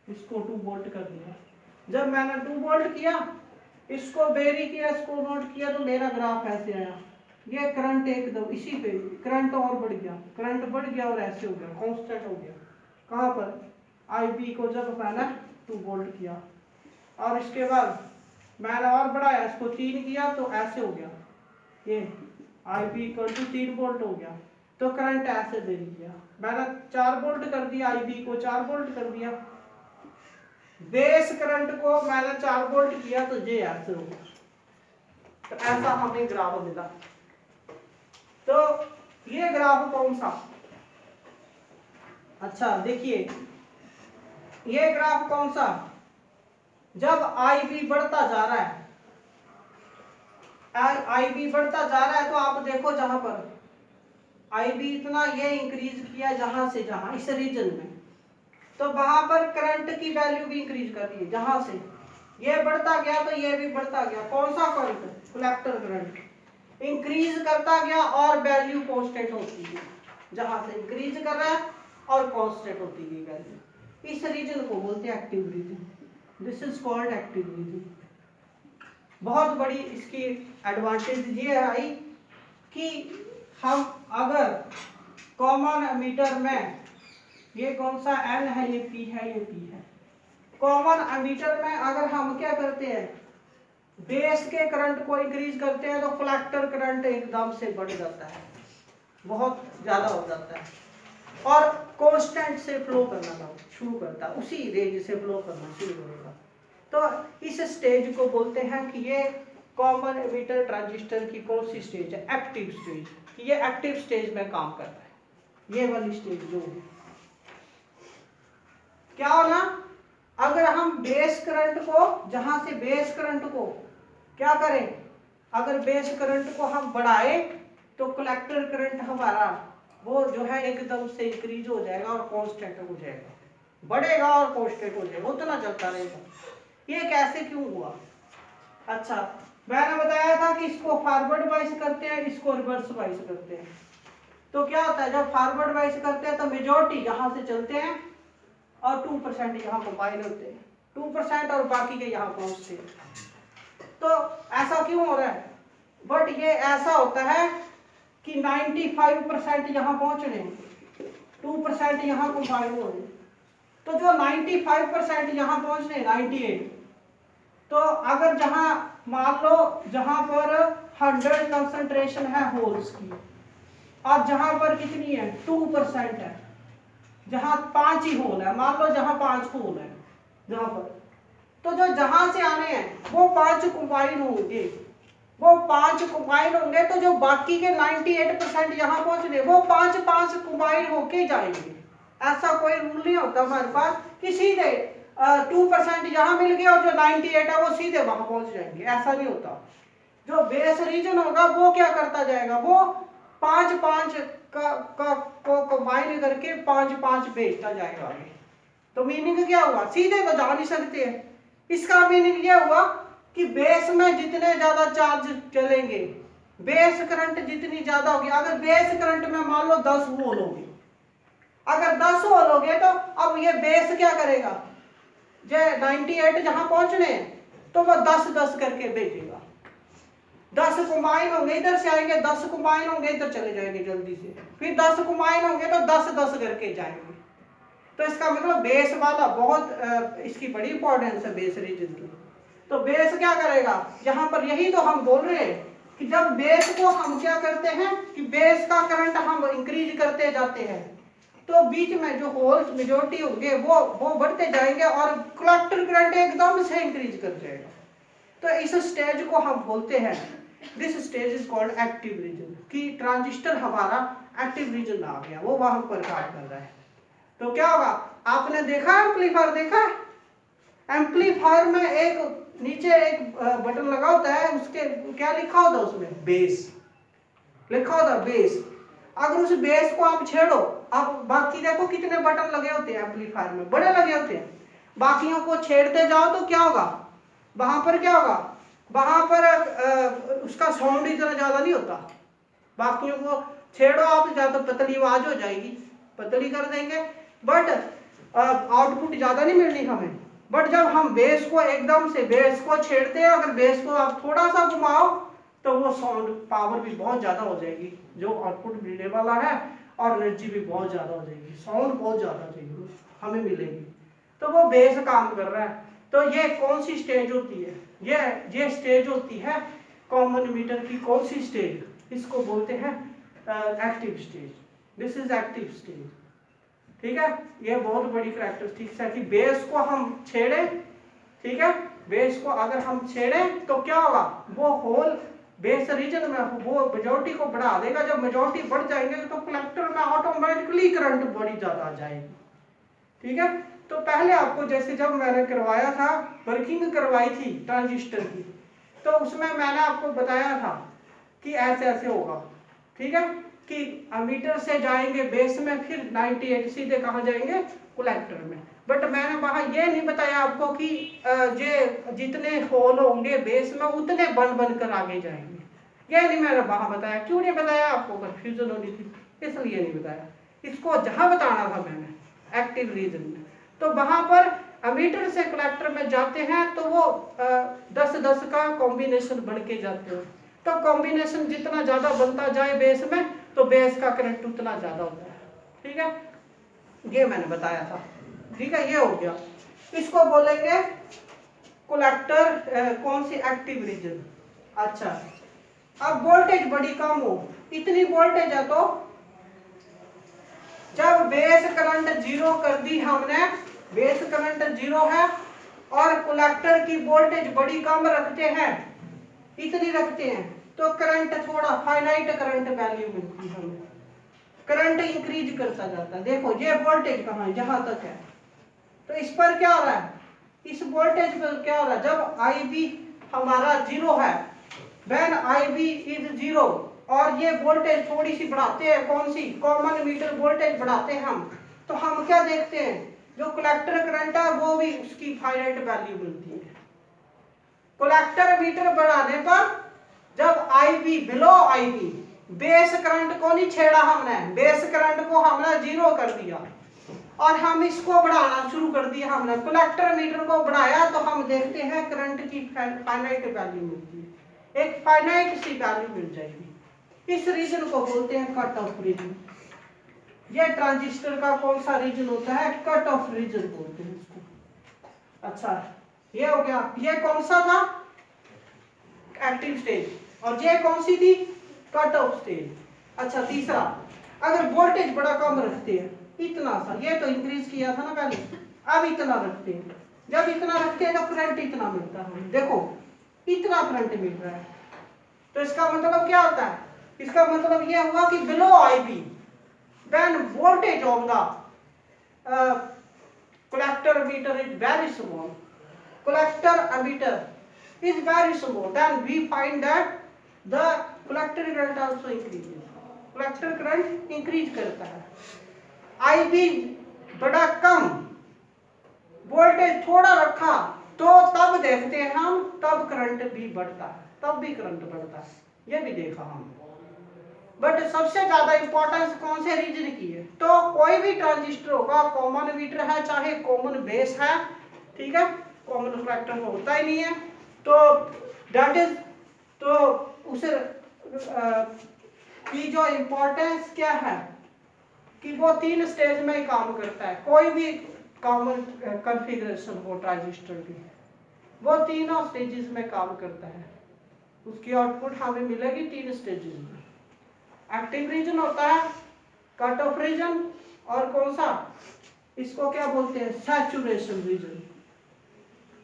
इसको 2 वोल्ट कर दिया। जब मैंने 2 वोल्ट किया, इसको बेरी किया, इसको नोट किया, तो मेरा ग्राफ ऐसे आया, ये करंट एकदम इसी पे करंट और बढ़ गया, करंट बढ़ गया और ऐसे हो गया, कांस्टेंट हो गया, कहां पर, IB को जब मैंने 2 वोल्ट किया, और इसके बाद मैंने और बढ़ाया, इसको 3 किया तो ऐसे हो गया, ये IB इक्वल टू 3 वोल्ट हो गया। तो करंट ऐसे दे दिया, मैंने 4 वोल्ट कर दिया, IB को 4 वोल्ट कर दिया, बेस करंट को मैंने 4 वोल्ट किया, तो ये ऐसे हो गया। तो ऐसा हमें ग्राफ मिला। तो ये ग्राफ कौन सा, अच्छा देखिए, ये ग्राफ कौन सा, जब IB बढ़ता जा रहा है, IB बढ़ता जा रहा है, तो आप देखो जहां पर IB इतना ये इंक्रीज किया, जहां से जहां इस रीजन में, तो वहां पर करंट की वैल्यू भी इंक्रीज कर रही है, जहां से ये बढ़ता गया तो ये भी बढ़ता गया, कौन सा करंट, कलेक्टर करंट इंक्रीज करता गया, और वैल्यू कांस्टेंट होती है, जहां से इंक्रीज कर रहा है और कांस्टेंट होती गई वैल्यू। इस रीजन को बोलते हैं active region, this is called active region. बहुत बड़ी इसकी एडवांटेज ये आई कि हम अगर कॉमन एमीटर में, ये कौन सा N है, ये P है, ये P है, कॉमन एमीटर में अगर हम क्या करते हैं, बेस के करंट को इंक्रीज करते हैं तो कलेक्टर करंट एकदम से बढ़ जाता है, बहुत ज्यादा हो जाता है और कांस्टेंट से फ्लो करना शुरू करता है, उसी रेंज से फ्लो करना शुरू करेगा। तो इस स्टेज को बोलते हैं कि ये कॉमन एमिटर ट्रांजिस्टर की कौन सी स्टेज है, एक्टिव स्टेज। ये एक्टिव स्टेज में काम कर रहा है, ये वाली स्टेज जो है। क्या होना, अगर हम बेस करंट को, जहां से बेस करंट को क्या करें, अगर बेस करंट को हम बढ़ाएं तो कलेक्टर करंट हमारा वो जो है एकदम से इंक्रीज हो जाएगा और कांस्टेंट हो जाएगा, बढ़ेगा और कांस्टेंट हो जाएगा, उतना चलता रहेगा। ये कैसे क्यों हुआ? अच्छा, मैंने बताया था कि इसको फॉरवर्ड वाइज करते हैं, इसको रिवर्स वाइज करते हैं। तो क्या होता है, जब फॉरवर्ड वाइज करते हैं तो मेजॉरिटी यहां से चलते हैं और 2% यहाँ कंबाइन होते हैं, 2% और बाकी के यहाँ पहुंचते हैं। तो ऐसा क्यों हो रहा है? बट ये ऐसा होता है कि 95% यहाँ पहुंच रहे हैं, 2% यहाँ कंबाइन हो रहे हैं। तो जो 95% यहाँ पहुंच रहे हैं, 98, तो अगर जहां मान लो जहां पर 100 कंसंट्रेशन है होल्स की और जहां पर कितनी है 2% है, जहां 5 ही होल है, मान लो जहां 5 होल है जहां पर, तो जो जहां से आने हैं वो 5 कंबाइन होंगे, वो 5 कंबाइन होंगे, तो जो बाकी के 98% यहाँ पहुंच रहे वो 5 कंबाइन होके जाएंगे। ऐसा कोई रूल नहीं होता हमारे पास कि सीधे 2% यहाँ मिल गया और जो 98 है वो सीधे वहां पहुंच जाएंगे, ऐसा नहीं होता। जो बेस रीजन होगा वो क्या करता जाएगा, वो 5 को कंबाइन करके 5 भेजता जाएगा आगे। तो मीनिंग क्या हुआ, सीधे तो जा नहीं सकते हैं। इसका मीनिंग यह हुआ कि बेस में जितने ज्यादा चार्ज चलेंगे, बेस करंट जितनी ज्यादा होगी, अगर बेस करंट में मान लो 10 वोल्ट होगी, अगर 10 वोल्ट हो गए तो अब ये बेस क्या करेगा, जो 98 जहां पहुंचने हैं तो वो 10 करके भेजेगा। 10 कंबाइन होंगे इधर से आएंगे, 10 कंबाइन होंगे इधर चले जाएंगे जल्दी से, फिर 10 कंबाइन होंगे तो 10 करके जाएंगे। तो इसका मतलब बेस वाला बहुत इसकी बड़ी इंपॉर्टेंस है बेस रीजन की। तो बेस क्या करेगा, यहाँ पर यही तो हम बोल रहे हैं कि जब बेस को हम क्या करते हैं कि बेस का करंट हम इंक्रीज करते जाते हैं तो बीच में जो होल्स मेजॉरिटी होंगे वो बढ़ते जाएंगे और कलेक्टर करंट एकदम से इंक्रीज कर जाएगा। तो इस स्टेज को हम बोलते हैं, this stage is called active region, कि ट्रांजिस्टर हमारा एक्टिव रीजन आ गया, वो वहां पर काम कर रहा है। तो क्या होगा, आपने देखा एम्पलीफायर देखा है, एम्पलीफायर में एक नीचे एक बटन लगा होता है, उसके क्या लिखा होता है, उसमें बेस लिखा होता है, बेस। अगर उस बेस को आप छेड़ो, आप बाकी देखो कितने बटन लगे होते हैं एम्पलीफायर में, बड़े लगे होते हैं, बाकियों को छेड़ते जाओ तो क्या होगा, वहां पर क्या होगा, वहां पर उसका साउंड इतना ज्यादा नहीं होता। बाकियों को छेड़ो आप, या तो पतली आवाज हो जाएगी, पतली कर देंगे, बट आउटपुट ज्यादा नहीं मिलनी हमें। बट जब हम बेस को एकदम से बेस को छेड़ते हैं, अगर बेस को आप थोड़ा सा घुमाओ तो वो साउंड पावर भी बहुत ज्यादा हो जाएगी, जो आउटपुट मिलने वाला है, और एनर्जी भी बहुत ज्यादा हो जाएगी, साउंड बहुत ज्यादा चाहिए हमें मिलेगी। तो वो बेस काम कर रहा है। तो ये कौन सी स्टेज होती है, ये स्टेज होती है कॉमन मीटर की कौन सी स्टेज, इसको बोलते हैं active stage. This is active stage, ठीक है। ये बहुत बड़ी कैरेक्टरिस्टिक्स है कि बेस को हम छेड़े, ठीक है, बेस को अगर हम छेड़े तो क्या होगा, वो होल बेस रीजन में वो मेजॉरिटी को बढ़ा देगा। जब मेजॉरिटी बढ़ जाएंगे तो कलेक्टर में ऑटोमेटिकली करंट बड़ी ज्यादा आ जाएगी, ठीक है। तो पहले आपको जैसे जब मैंने करवाया था, वर्किंग करवाई थी ट्रांजिस्टर की, तो उसमें मैंने आपको बताया था कि ऐसे ऐसे होगा, ठीक है, कि एमीटर से जाएंगे बेस में, फिर 98 सीधे कहाँ जाएंगे, कलेक्टर में। बट मैंने वहां ये नहीं बताया आपको कि ये जितने होल होंगे बेस में उतने बन कर आगे जाएंगे, ये नहीं मैंने वहां बताया। क्यों नहीं बताया, आपको कंफ्यूजन होनी थी इसलिए नहीं बताया। इसको जहां बताना था मैंने एक्टिव रीजन में, तो वहां पर एमीटर से कलेक्टर में जाते हैं तो वो 10 का कॉम्बिनेशन बन के जाते हैं। तो कॉम्बिनेशन जितना ज्यादा बनता जाए बेस में तो बेस का करंट उतना ज़्यादा होता है। ठीक है, ये मैंने बताया था। ठीक है, ये हो गया। इसको बोलेंगे कलेक्टर कौन सी एक्टिव रीजन। अच्छा, अब वोल्टेज बड़ी कम हो, इतनी वोल्टेज है तो जब बेस करंट जीरो कर दी हमने, बेस करंट जीरो है और कलेक्टर की वोल्टेज बड़ी कम रखते हैं, इतनी रखते हैं, तो करंट थोड़ा फाइनाइट करंट वैल्यू मिलती है हमें, करंट इंक्रीज करता जाता है। देखो ये वोल्टेज कहाँ है, जहां तक है, तो इस पर क्या हो रहा है, इस वोल्टेज पर क्या हो रहा है, जब आई बी हमारा जीरो है, when I B is zero, और ये वोल्टेज थोड़ी सी बढ़ाते हैं, कौन सी, कॉमन मीटर वोल्टेज बढ़ाते हैं हम, तो हम क्या देखते हैं, जो कलेक्टर करंट है वो भी उसकी फाइनाइट वैल्यू मिलती है। कलेक्टर मीटर बढ़ाने पर जब I B below I B, base current को नहीं छेड़ा हमने, बेस करंट को हमने जीरो कर दिया और हम इसको बढ़ाना शुरू कर दिया, हमने कलेक्टर मीटर को बढ़ाया, तो हम देखते हैं करंट की फाइनाइट वैल्यू मिलती है, एक फाइनाइट सी वैल्यू मिल जाएगी। इस रीजन को बोलते हैं कट ऑफ रीजन। ये ट्रांजिस्टर का कौन सा रीजन होता है, कट ऑफ रीजन बोलते हैं इसको। अच्छा, ये हो गया, ये कौन सा था, एक्टिव स्टेज, और ये कौन सी थी, कट ऑफ स्टेज। अच्छा, तीसरा, अगर वोल्टेज बड़ा कम रखते हैं, इतना सा, ये तो इंक्रीज किया था ना पहले, अब इतना रखते हैं, जब इतना रखते हैं तो करंट इतना मिलता है, देखो इतना करंट मिल रहा है, तो इसका मतलब क्या होता है, इसका मतलब यह हुआ कि below I B when voltage of the collector meter is very small, collector ammeter is very small, then we find that the collector current also increases, collector current increase करता है। IB बड़ा कम, वोल्टेज थोड़ा रखा, तो तब देखते हैं हम, तब करंट भी बढ़ता है, तब भी करंट बढ़ता है, ये भी देखा हम। बट सबसे ज्यादा इंपॉर्टेंस कौन से रीजन की है, तो कोई भी ट्रांजिस्टर होगा, कॉमन मीटर है चाहे कॉमन बेस है, ठीक है, कॉमन कलेक्टर होता ही नहीं है, तो दैट इज, तो उसे की जो इंपॉर्टेंस क्या है कि वो 3 स्टेज में ही काम करता है, कोई भी कॉमन कॉन्फ़िगरेशन हो ट्रांजिस्टर की, वो तीनों स्टेजेस में काम करता है, उसकी आउटपुट हमें मिलेगी 3 स्टेजेस में। एक्टिव रीजन होता है, कट ऑफ रीजन, और कौन सा, इसको क्या बोलते हैं, सैचुरेशन रीजन,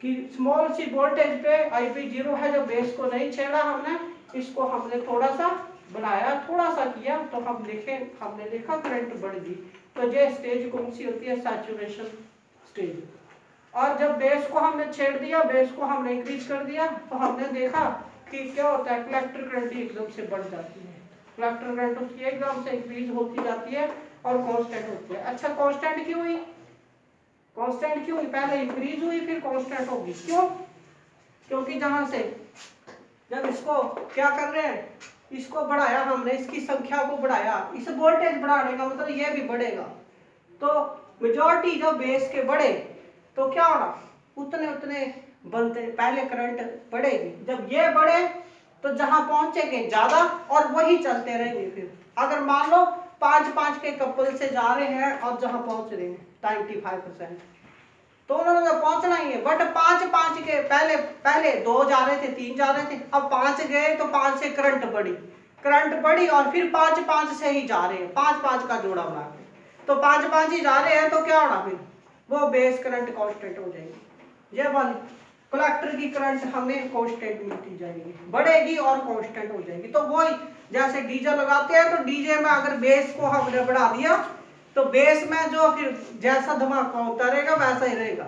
कि स्मॉल सी वोल्टेज पे आई पी जीरो है, जो बेस को नहीं छेड़ा हमने, इसको हमने थोड़ा सा बनाया, थोड़ा सा किया, तो हमने देखा करंट बढ़ गई, तो ये स्टेज कौन सी होती है, सैचुरेशन स्टेज। और जब बेस को हमने छेड़ दिया, बेस को हमने इंक्रीज कर दिया, तो हमने देखा कि क्या होता है, कलेक्टर करंट एकदम से बढ़ जाती है, कलेक्टर करंट उसकी एकदम से इंक्रीज होती जाती है और कांस्टेंट होती है। अच्छा, कांस्टेंट क्यों हुई, कांस्टेंट क्यों हुई, पहले इंक्रीज हुई फिर कांस्टेंट होगी, क्यों, क्योंकि जहां से जब इसको क्या कर रहे हैं, इसको बढ़ाया हमने, इसकी संख्या को बढ़ाया, इस वोल्टेज बढ़ाने का मतलब ये भी बढ़ेगा, तो मेजॉरिटी जब बेस के बढ़े तो क्या होना, उतने उतने बनते, पहले करंट बढ़ेगी, जब ये बढ़े तो जहां पहुंचेंगे ज्यादा और वही चलते रहेंगे। फिर अगर मान लो 5-5 के कपल से जा रहे हैं और जहां पहुंच रहे हैं 95%, तो उन्होंने तो पहुंचना ही है, बट 5-5 के पहले 2 जा रहे थे, 3 जा रहे थे, अब 5 गए तो 5 से करंट बढ़ी और फिर 5-5 से ही जा रहे हैं, 5-5 का जोड़ा बना के, तो 5-5 ही जा रहे हैं, तो क्या होना, फिर वो बेस करंट कांस्टेंट हो जाएगी, ये वाली कलेक्टर की करंट हमें कांस्टेंट मिलती जाएगी, बढ़ेगी और कांस्टेंट हो जाएगी। तो वही जैसे डीजे लगाते हैं, तो डीजे में अगर बेस को हमने बढ़ा दिया, तो बेस में जो फिर जैसा धमाका होता रहेगा वैसा ही रहेगा,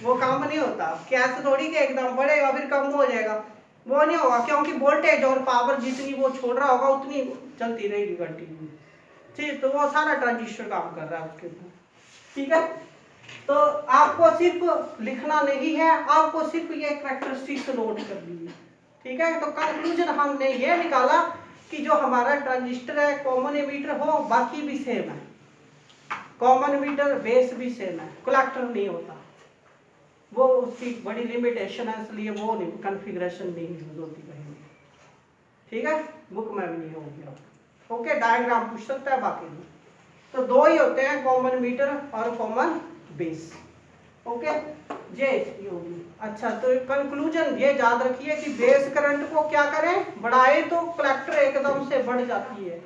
वो काम नहीं होता, कैसे थोड़ी कि एकदम बढ़ेगा फिर कम हो जाएगा, वो नहीं होगा, क्योंकि वोल्टेज और पावर जितनी वो छोड़ रहा होगा उतनी चलती रहेगी कंटिन्यू, ठीक, तो वो सारा ट्रांजिस्टर काम कर रहा है उसके ऊपर, ठीक है। तो आपको सिर्फ लिखना नहीं है, आपको सिर्फ ये कैरेक्टरिस्टिक्स नोट करनी है, ठीक है। तो कंक्लूजन हमने ये निकाला कि जो हमारा ट्रांजिस्टर है, कॉमन एमीटर हो, बाकी भी सेम है, कॉमन मीटर बेस भी सेम है, कलेक्टर नहीं होता, वो उसकी बड़ी लिमिटेशन है, इसलिए वो नहीं कॉन्फ़िगरेशन नहीं यूज होती कहीं, ठीक है, बुक में भी नहीं होगी। ओके, डायग्राम पूछ सकता है, बाकी नहीं। तो दो ही होते हैं, कॉमन मीटर और कॉमन बेस। ओके, ये इसकी होगी। अच्छा, तो कंक्लूजन ये याद रखिए कि बेस करंट को क्या करें, बढ़ाए तो कलेक्टर एकदम से बढ़ जाती है,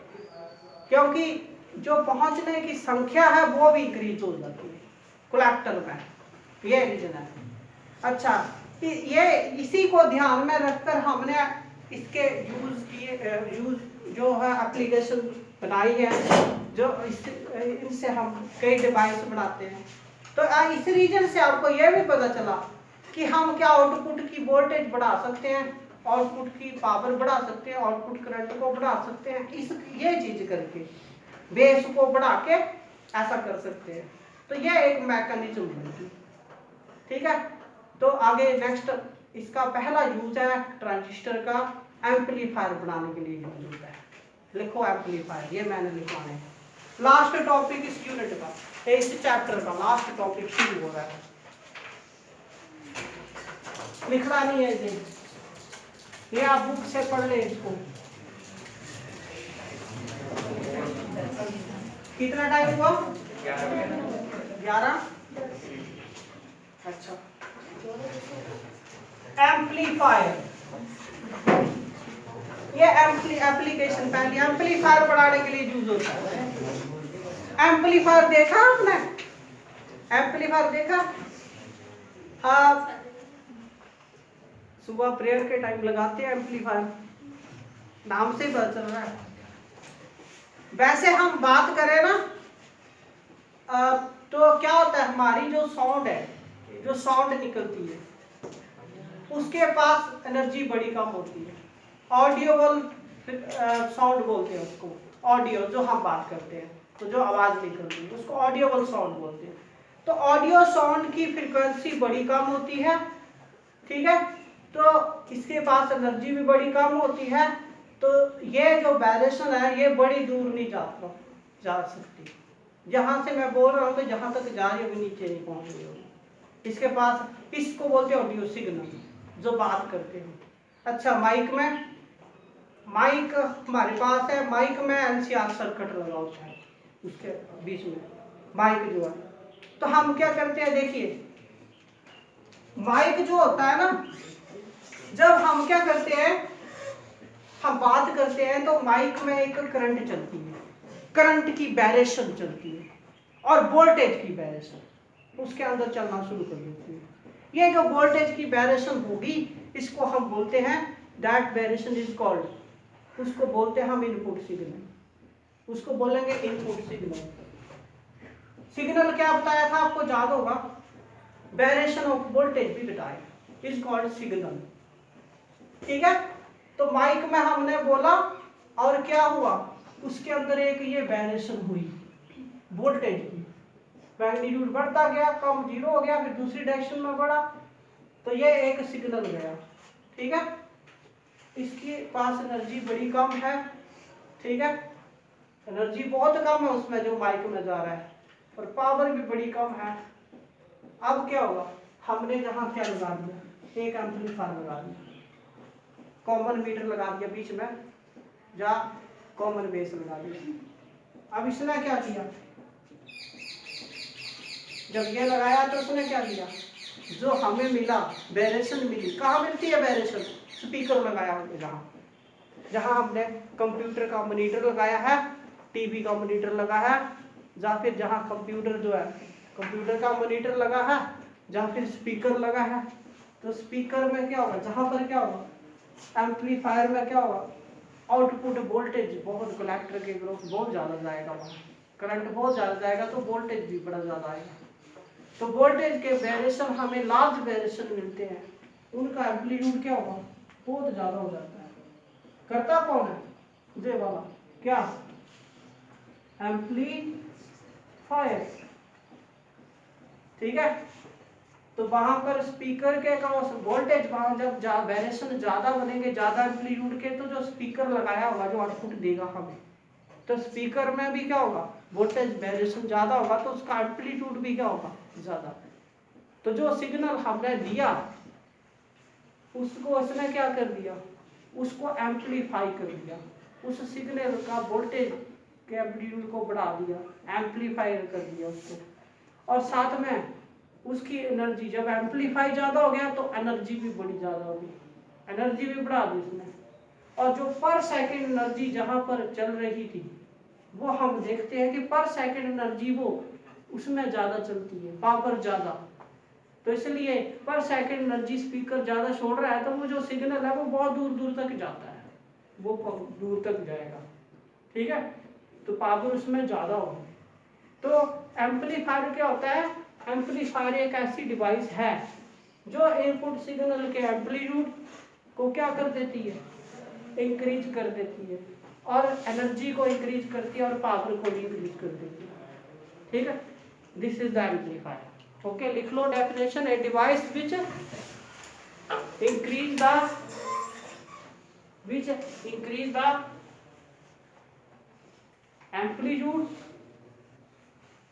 क्योंकि जो पहुंचने की संख्या है वो भी इंक्रीज हो जाती है कलेक्टर में, ये रीजन है। अच्छा, ये इसी को ध्यान में रखकर हमने इसके यूज जो है एप्लीकेशन बनाई है, जो इनसे हम कई डिवाइस बनाते हैं। तो इस रीजन से आपको यह भी पता चला कि हम क्या आउटपुट की वोल्टेज बढ़ा सकते हैं, आउटपुट की पावर बढ़ा सकते हैं, आउटपुट करंट को बढ़ा सकते हैं, इस ये चीज करके बेस को बढ़ा के ऐसा कर सकते हैं। तो यह एक मैकेनिज्म है, ठीक है। तो आगे नेक्स्ट इसका पहला यूज है ट्रांजिस्टर का एम्पलीफायर बनाने के लिए यूज होता है। लिखो एम्पलीफायर, ये मैंने लिखवाना है। लास्ट टॉपिक इस यूनिट का, इस चैप्टर का लास्ट टॉपिक शुरू हो रहा है, लिखना नहीं है इसे, ये आप बुक से पढ़ ले इसको। कितना टाइम हुआ? 11। अच्छा, एम्पलीफायर, ये एप्लीकेशन पहले एम्पलीफायर बढ़ाने के लिए यूज होता है। एम्पलीफायर देखा आपने? एम्पलीफायर देखा? हाँ, सुबह प्रेयर के टाइम लगाते हैं एम्पलीफायर, नाम से पता चल रहा है। वैसे हम बात करें ना, तो क्या होता है, हमारी जो साउंड है, जो साउंड निकलती है, उसके पास एनर्जी बड़ी कम होती है। ऑडियोबल साउंड बोलते हैं उसको, ऑडियो जो हम बात करते हैं, तो जो आवाज निकलती है उसको ऑडियोबल साउंड बोलते हैं। तो ऑडियो साउंड की फ्रीक्वेंसी बड़ी कम होती है, ठीक है, तो इसके पास एनर्जी भी बड़ी कम होती है। तो ये जो वाइब्रेशन है ये बड़ी दूर नहीं जा सकती, जहां से मैं बोल रहा हूँ तो जहां तक जा रही होगी नीचे नहीं पहुंच रही होगी। इसके पास, इसको बोलते हैं ऑडियो सिग्नल, जो बात करते हैं। अच्छा, माइक में, माइक हमारे पास है, माइक में एनसीआर सर्किट लगा होता है उसके बीच में, माइक जो है। तो हम क्या करते हैं, देखिए माइक जो होता है ना, जब हम क्या करते हैं, हम बात करते हैं तो माइक में एक करंट चलती है, करंट की वेरिएशन चलती है और वोल्टेज की वेरिएशन उसके अंदर चलना शुरू कर देती है। ये जो वोल्टेज की वेरिएशन होगी, इसको हम बोलते हैं, दैट वेरिएशन इज कॉल्ड, उसको बोलते हैं हम इनपुट सिग्नल, उसको बोलेंगे इनपुट सिग्नल। सिग्नल क्या बताया था आपको, याद होगा, वेरिएशन ऑफ वोल्टेज भी बताया, इज कॉल्ड सिग्नल, ठीक है। तो माइक में हमने बोला और क्या हुआ, उसके अंदर एक ये वेरिएशन हुई वोल्टेज की, मैग्नीट्यूड बढ़ता गया, कम 0 हो गया, फिर दूसरी डायरेक्शन में बढ़ा, तो ये एक सिग्नल गया, ठीक है। इसके पास एनर्जी बड़ी कम है, ठीक है, एनर्जी बहुत कम है उसमें जो माइक में जा रहा है, और पावर भी बड़ी कम है। अब क्या होगा, हमने जहां क्या लगा दिया, एक एम्पलीफायर लगा दिया, कॉमन मीटर लगा दिया बीच में, जहां कॉमन बेस लगा दिया। अब इसने क्या किया, जब ये लगाया तो उसने क्या किया, जो हमें मिला वेरिएशन मिली, कहाँ मिलती है वेरिएशन, स्पीकर लगाया हमने, जहां हमने कंप्यूटर का मॉनिटर लगाया है, टीवी का मॉनिटर लगा है, या फिर जहां कंप्यूटर जो है कंप्यूटर का मॉनिटर लगा है, या फिर स्पीकर लगा है। तो स्पीकर में क्या होगा, जहां पर क्या होगा, एम्पलीफायर में क्या होगा, आउटपुट वोल्टेज बहुत, कलेक्टर के ग्रोथ बहुत ज़्यादा जाएगा, वहाँ करंट बहुत ज़्यादा जाएगा, तो वोल्टेज भी बड़ा ज़्यादा आएगा। तो वोल्टेज के वेरिएशन हमें लार्ज वेरिएशन मिलते हैं, उनका एम्पलीट्यूड क्या होगा, बहुत ज़्यादा हो जाता है। करता कौन है, ये वाला क्या, एम्पलीफायर, ठीक है। तो वहां पर स्पीकर के वोल्टेज, वहां जब वेरिएशन ज्यादा बनेंगे, ज्यादा एम्पलीट्यूड के, तो जो स्पीकर लगाया होगा जो आउटपुट देगा हमें, तो स्पीकर में भी क्या होगा, वोल्टेज वेरिएशन ज्यादा होगा, तो उसका एम्पलीट्यूड भी क्या होगा, ज्यादा। तो जो सिग्नल हमने दिया उसको उसने क्या कर दिया, उसको एम्पलीफाई कर दिया, उस सिग्नल का वोल्टेज के एम्पलीट्यूड को बढ़ा दिया, एम्पलीफायर कर दिया उसको, और साथ में उसकी एनर्जी, जब एम्पलीफाई ज़्यादा हो गया तो एनर्जी भी बड़ी ज़्यादा होगी, एनर्जी भी बढ़ा दी उसने। और जो पर सेकंड एनर्जी जहाँ पर चल रही थी वो हम देखते हैं कि पर सेकंड एनर्जी वो उसमें ज़्यादा चलती है, पावर ज़्यादा, तो इसलिए पर सेकंड एनर्जी स्पीकर ज़्यादा छोड़ रहा है तो वो जो सिग्नल है वो बहुत दूर दूर तक जाता है, वो दूर तक जाएगा, ठीक है, तो पावर उसमें ज़्यादा होगी। तो एम्पलीफायर क्या होता है? एम्पलीफायर एक ऐसी डिवाइस है जो इनपुट सिग्नल के एम्पलीट्यूड को क्या कर देती है, इंक्रीज कर देती है, और एनर्जी को इंक्रीज करती है और पावर को भी इंक्रीज कर देती है, ठीक है। This is the amplifier. Okay, लिख लो definition, a device which increase the amplitude,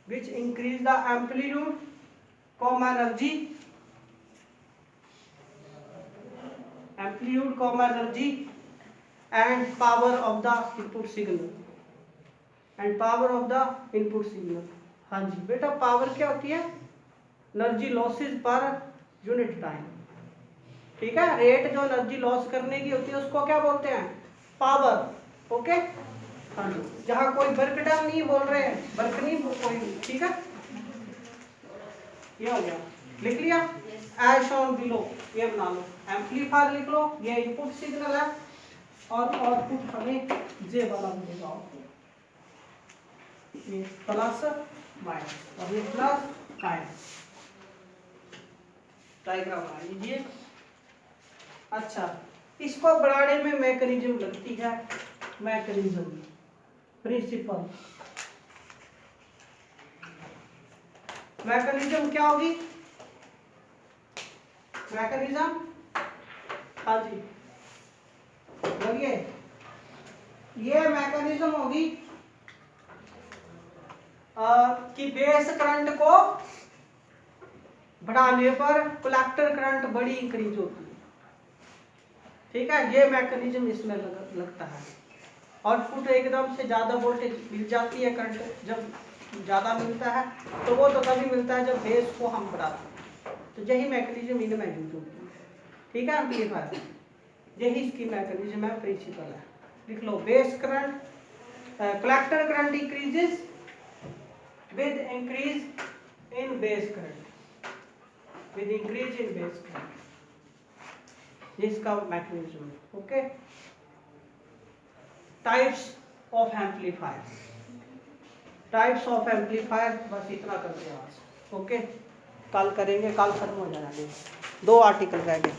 which increase the amplitude, comma energy, amplitude, comma energy, and power of the input signal, and power of the input signal। हाँ जी बेटा, power क्या होती है? Energy losses per unit time, ठीक है। Rate जो energy loss करने की होती है उसको क्या बोलते हैं? पावर। ओके, हाँ जी, जहाँ कोई वर्क डन नहीं बोल रहे हैं, वर्क नहीं कोई, ठीक है, ये हो गया, लिख लिया। एज शोन बिलो, ये बना लो, एम्पलीफायर लिख लो, ये इनपुट सिग्नल है और आउटपुट हमें जे वाला मिलेगा, आपको ये प्लस माइनस और ये प्लस माइनस, डायग्राम बना लीजिए। अच्छा, इसको बढ़ाने में मैकेनिज्म लगती है, मैकेनिज्म, प्रिंसिपल, मैकेनिज्म क्या होगी? मैकेनिज्म, हाँ जी बोलिए, ये मैकेनिज्म होगी कि बेस करंट को बढ़ाने पर कलेक्टर करंट बड़ी इंक्रीज होती है, ठीक है, ये मैकेनिज्म इसमें लगता है। आउटपुट एकदम से ज़्यादा वोल्टेज मिल जाती है, करंट जब ज़्यादा मिलता है तो वो तो तभी मिलता है जब बेस को हम बढ़ाते हैं, तो यही मैकेनिज्म इनमें यूज होती है, ठीक है। एम्पलीफायर, यही इसकी मैकेनिज्म है, प्रिंसिपल है, लिख लो। Base current, collector current increases with increase in base current, with increase in base current, इसका मैकेनिज्म है। Okay, types of amplifier, types of amplifier, बस इतना करते हैं आज। ओके, कल करेंगे, कल खत्म हो जाएगा, 2 आर्टिकल रह गए।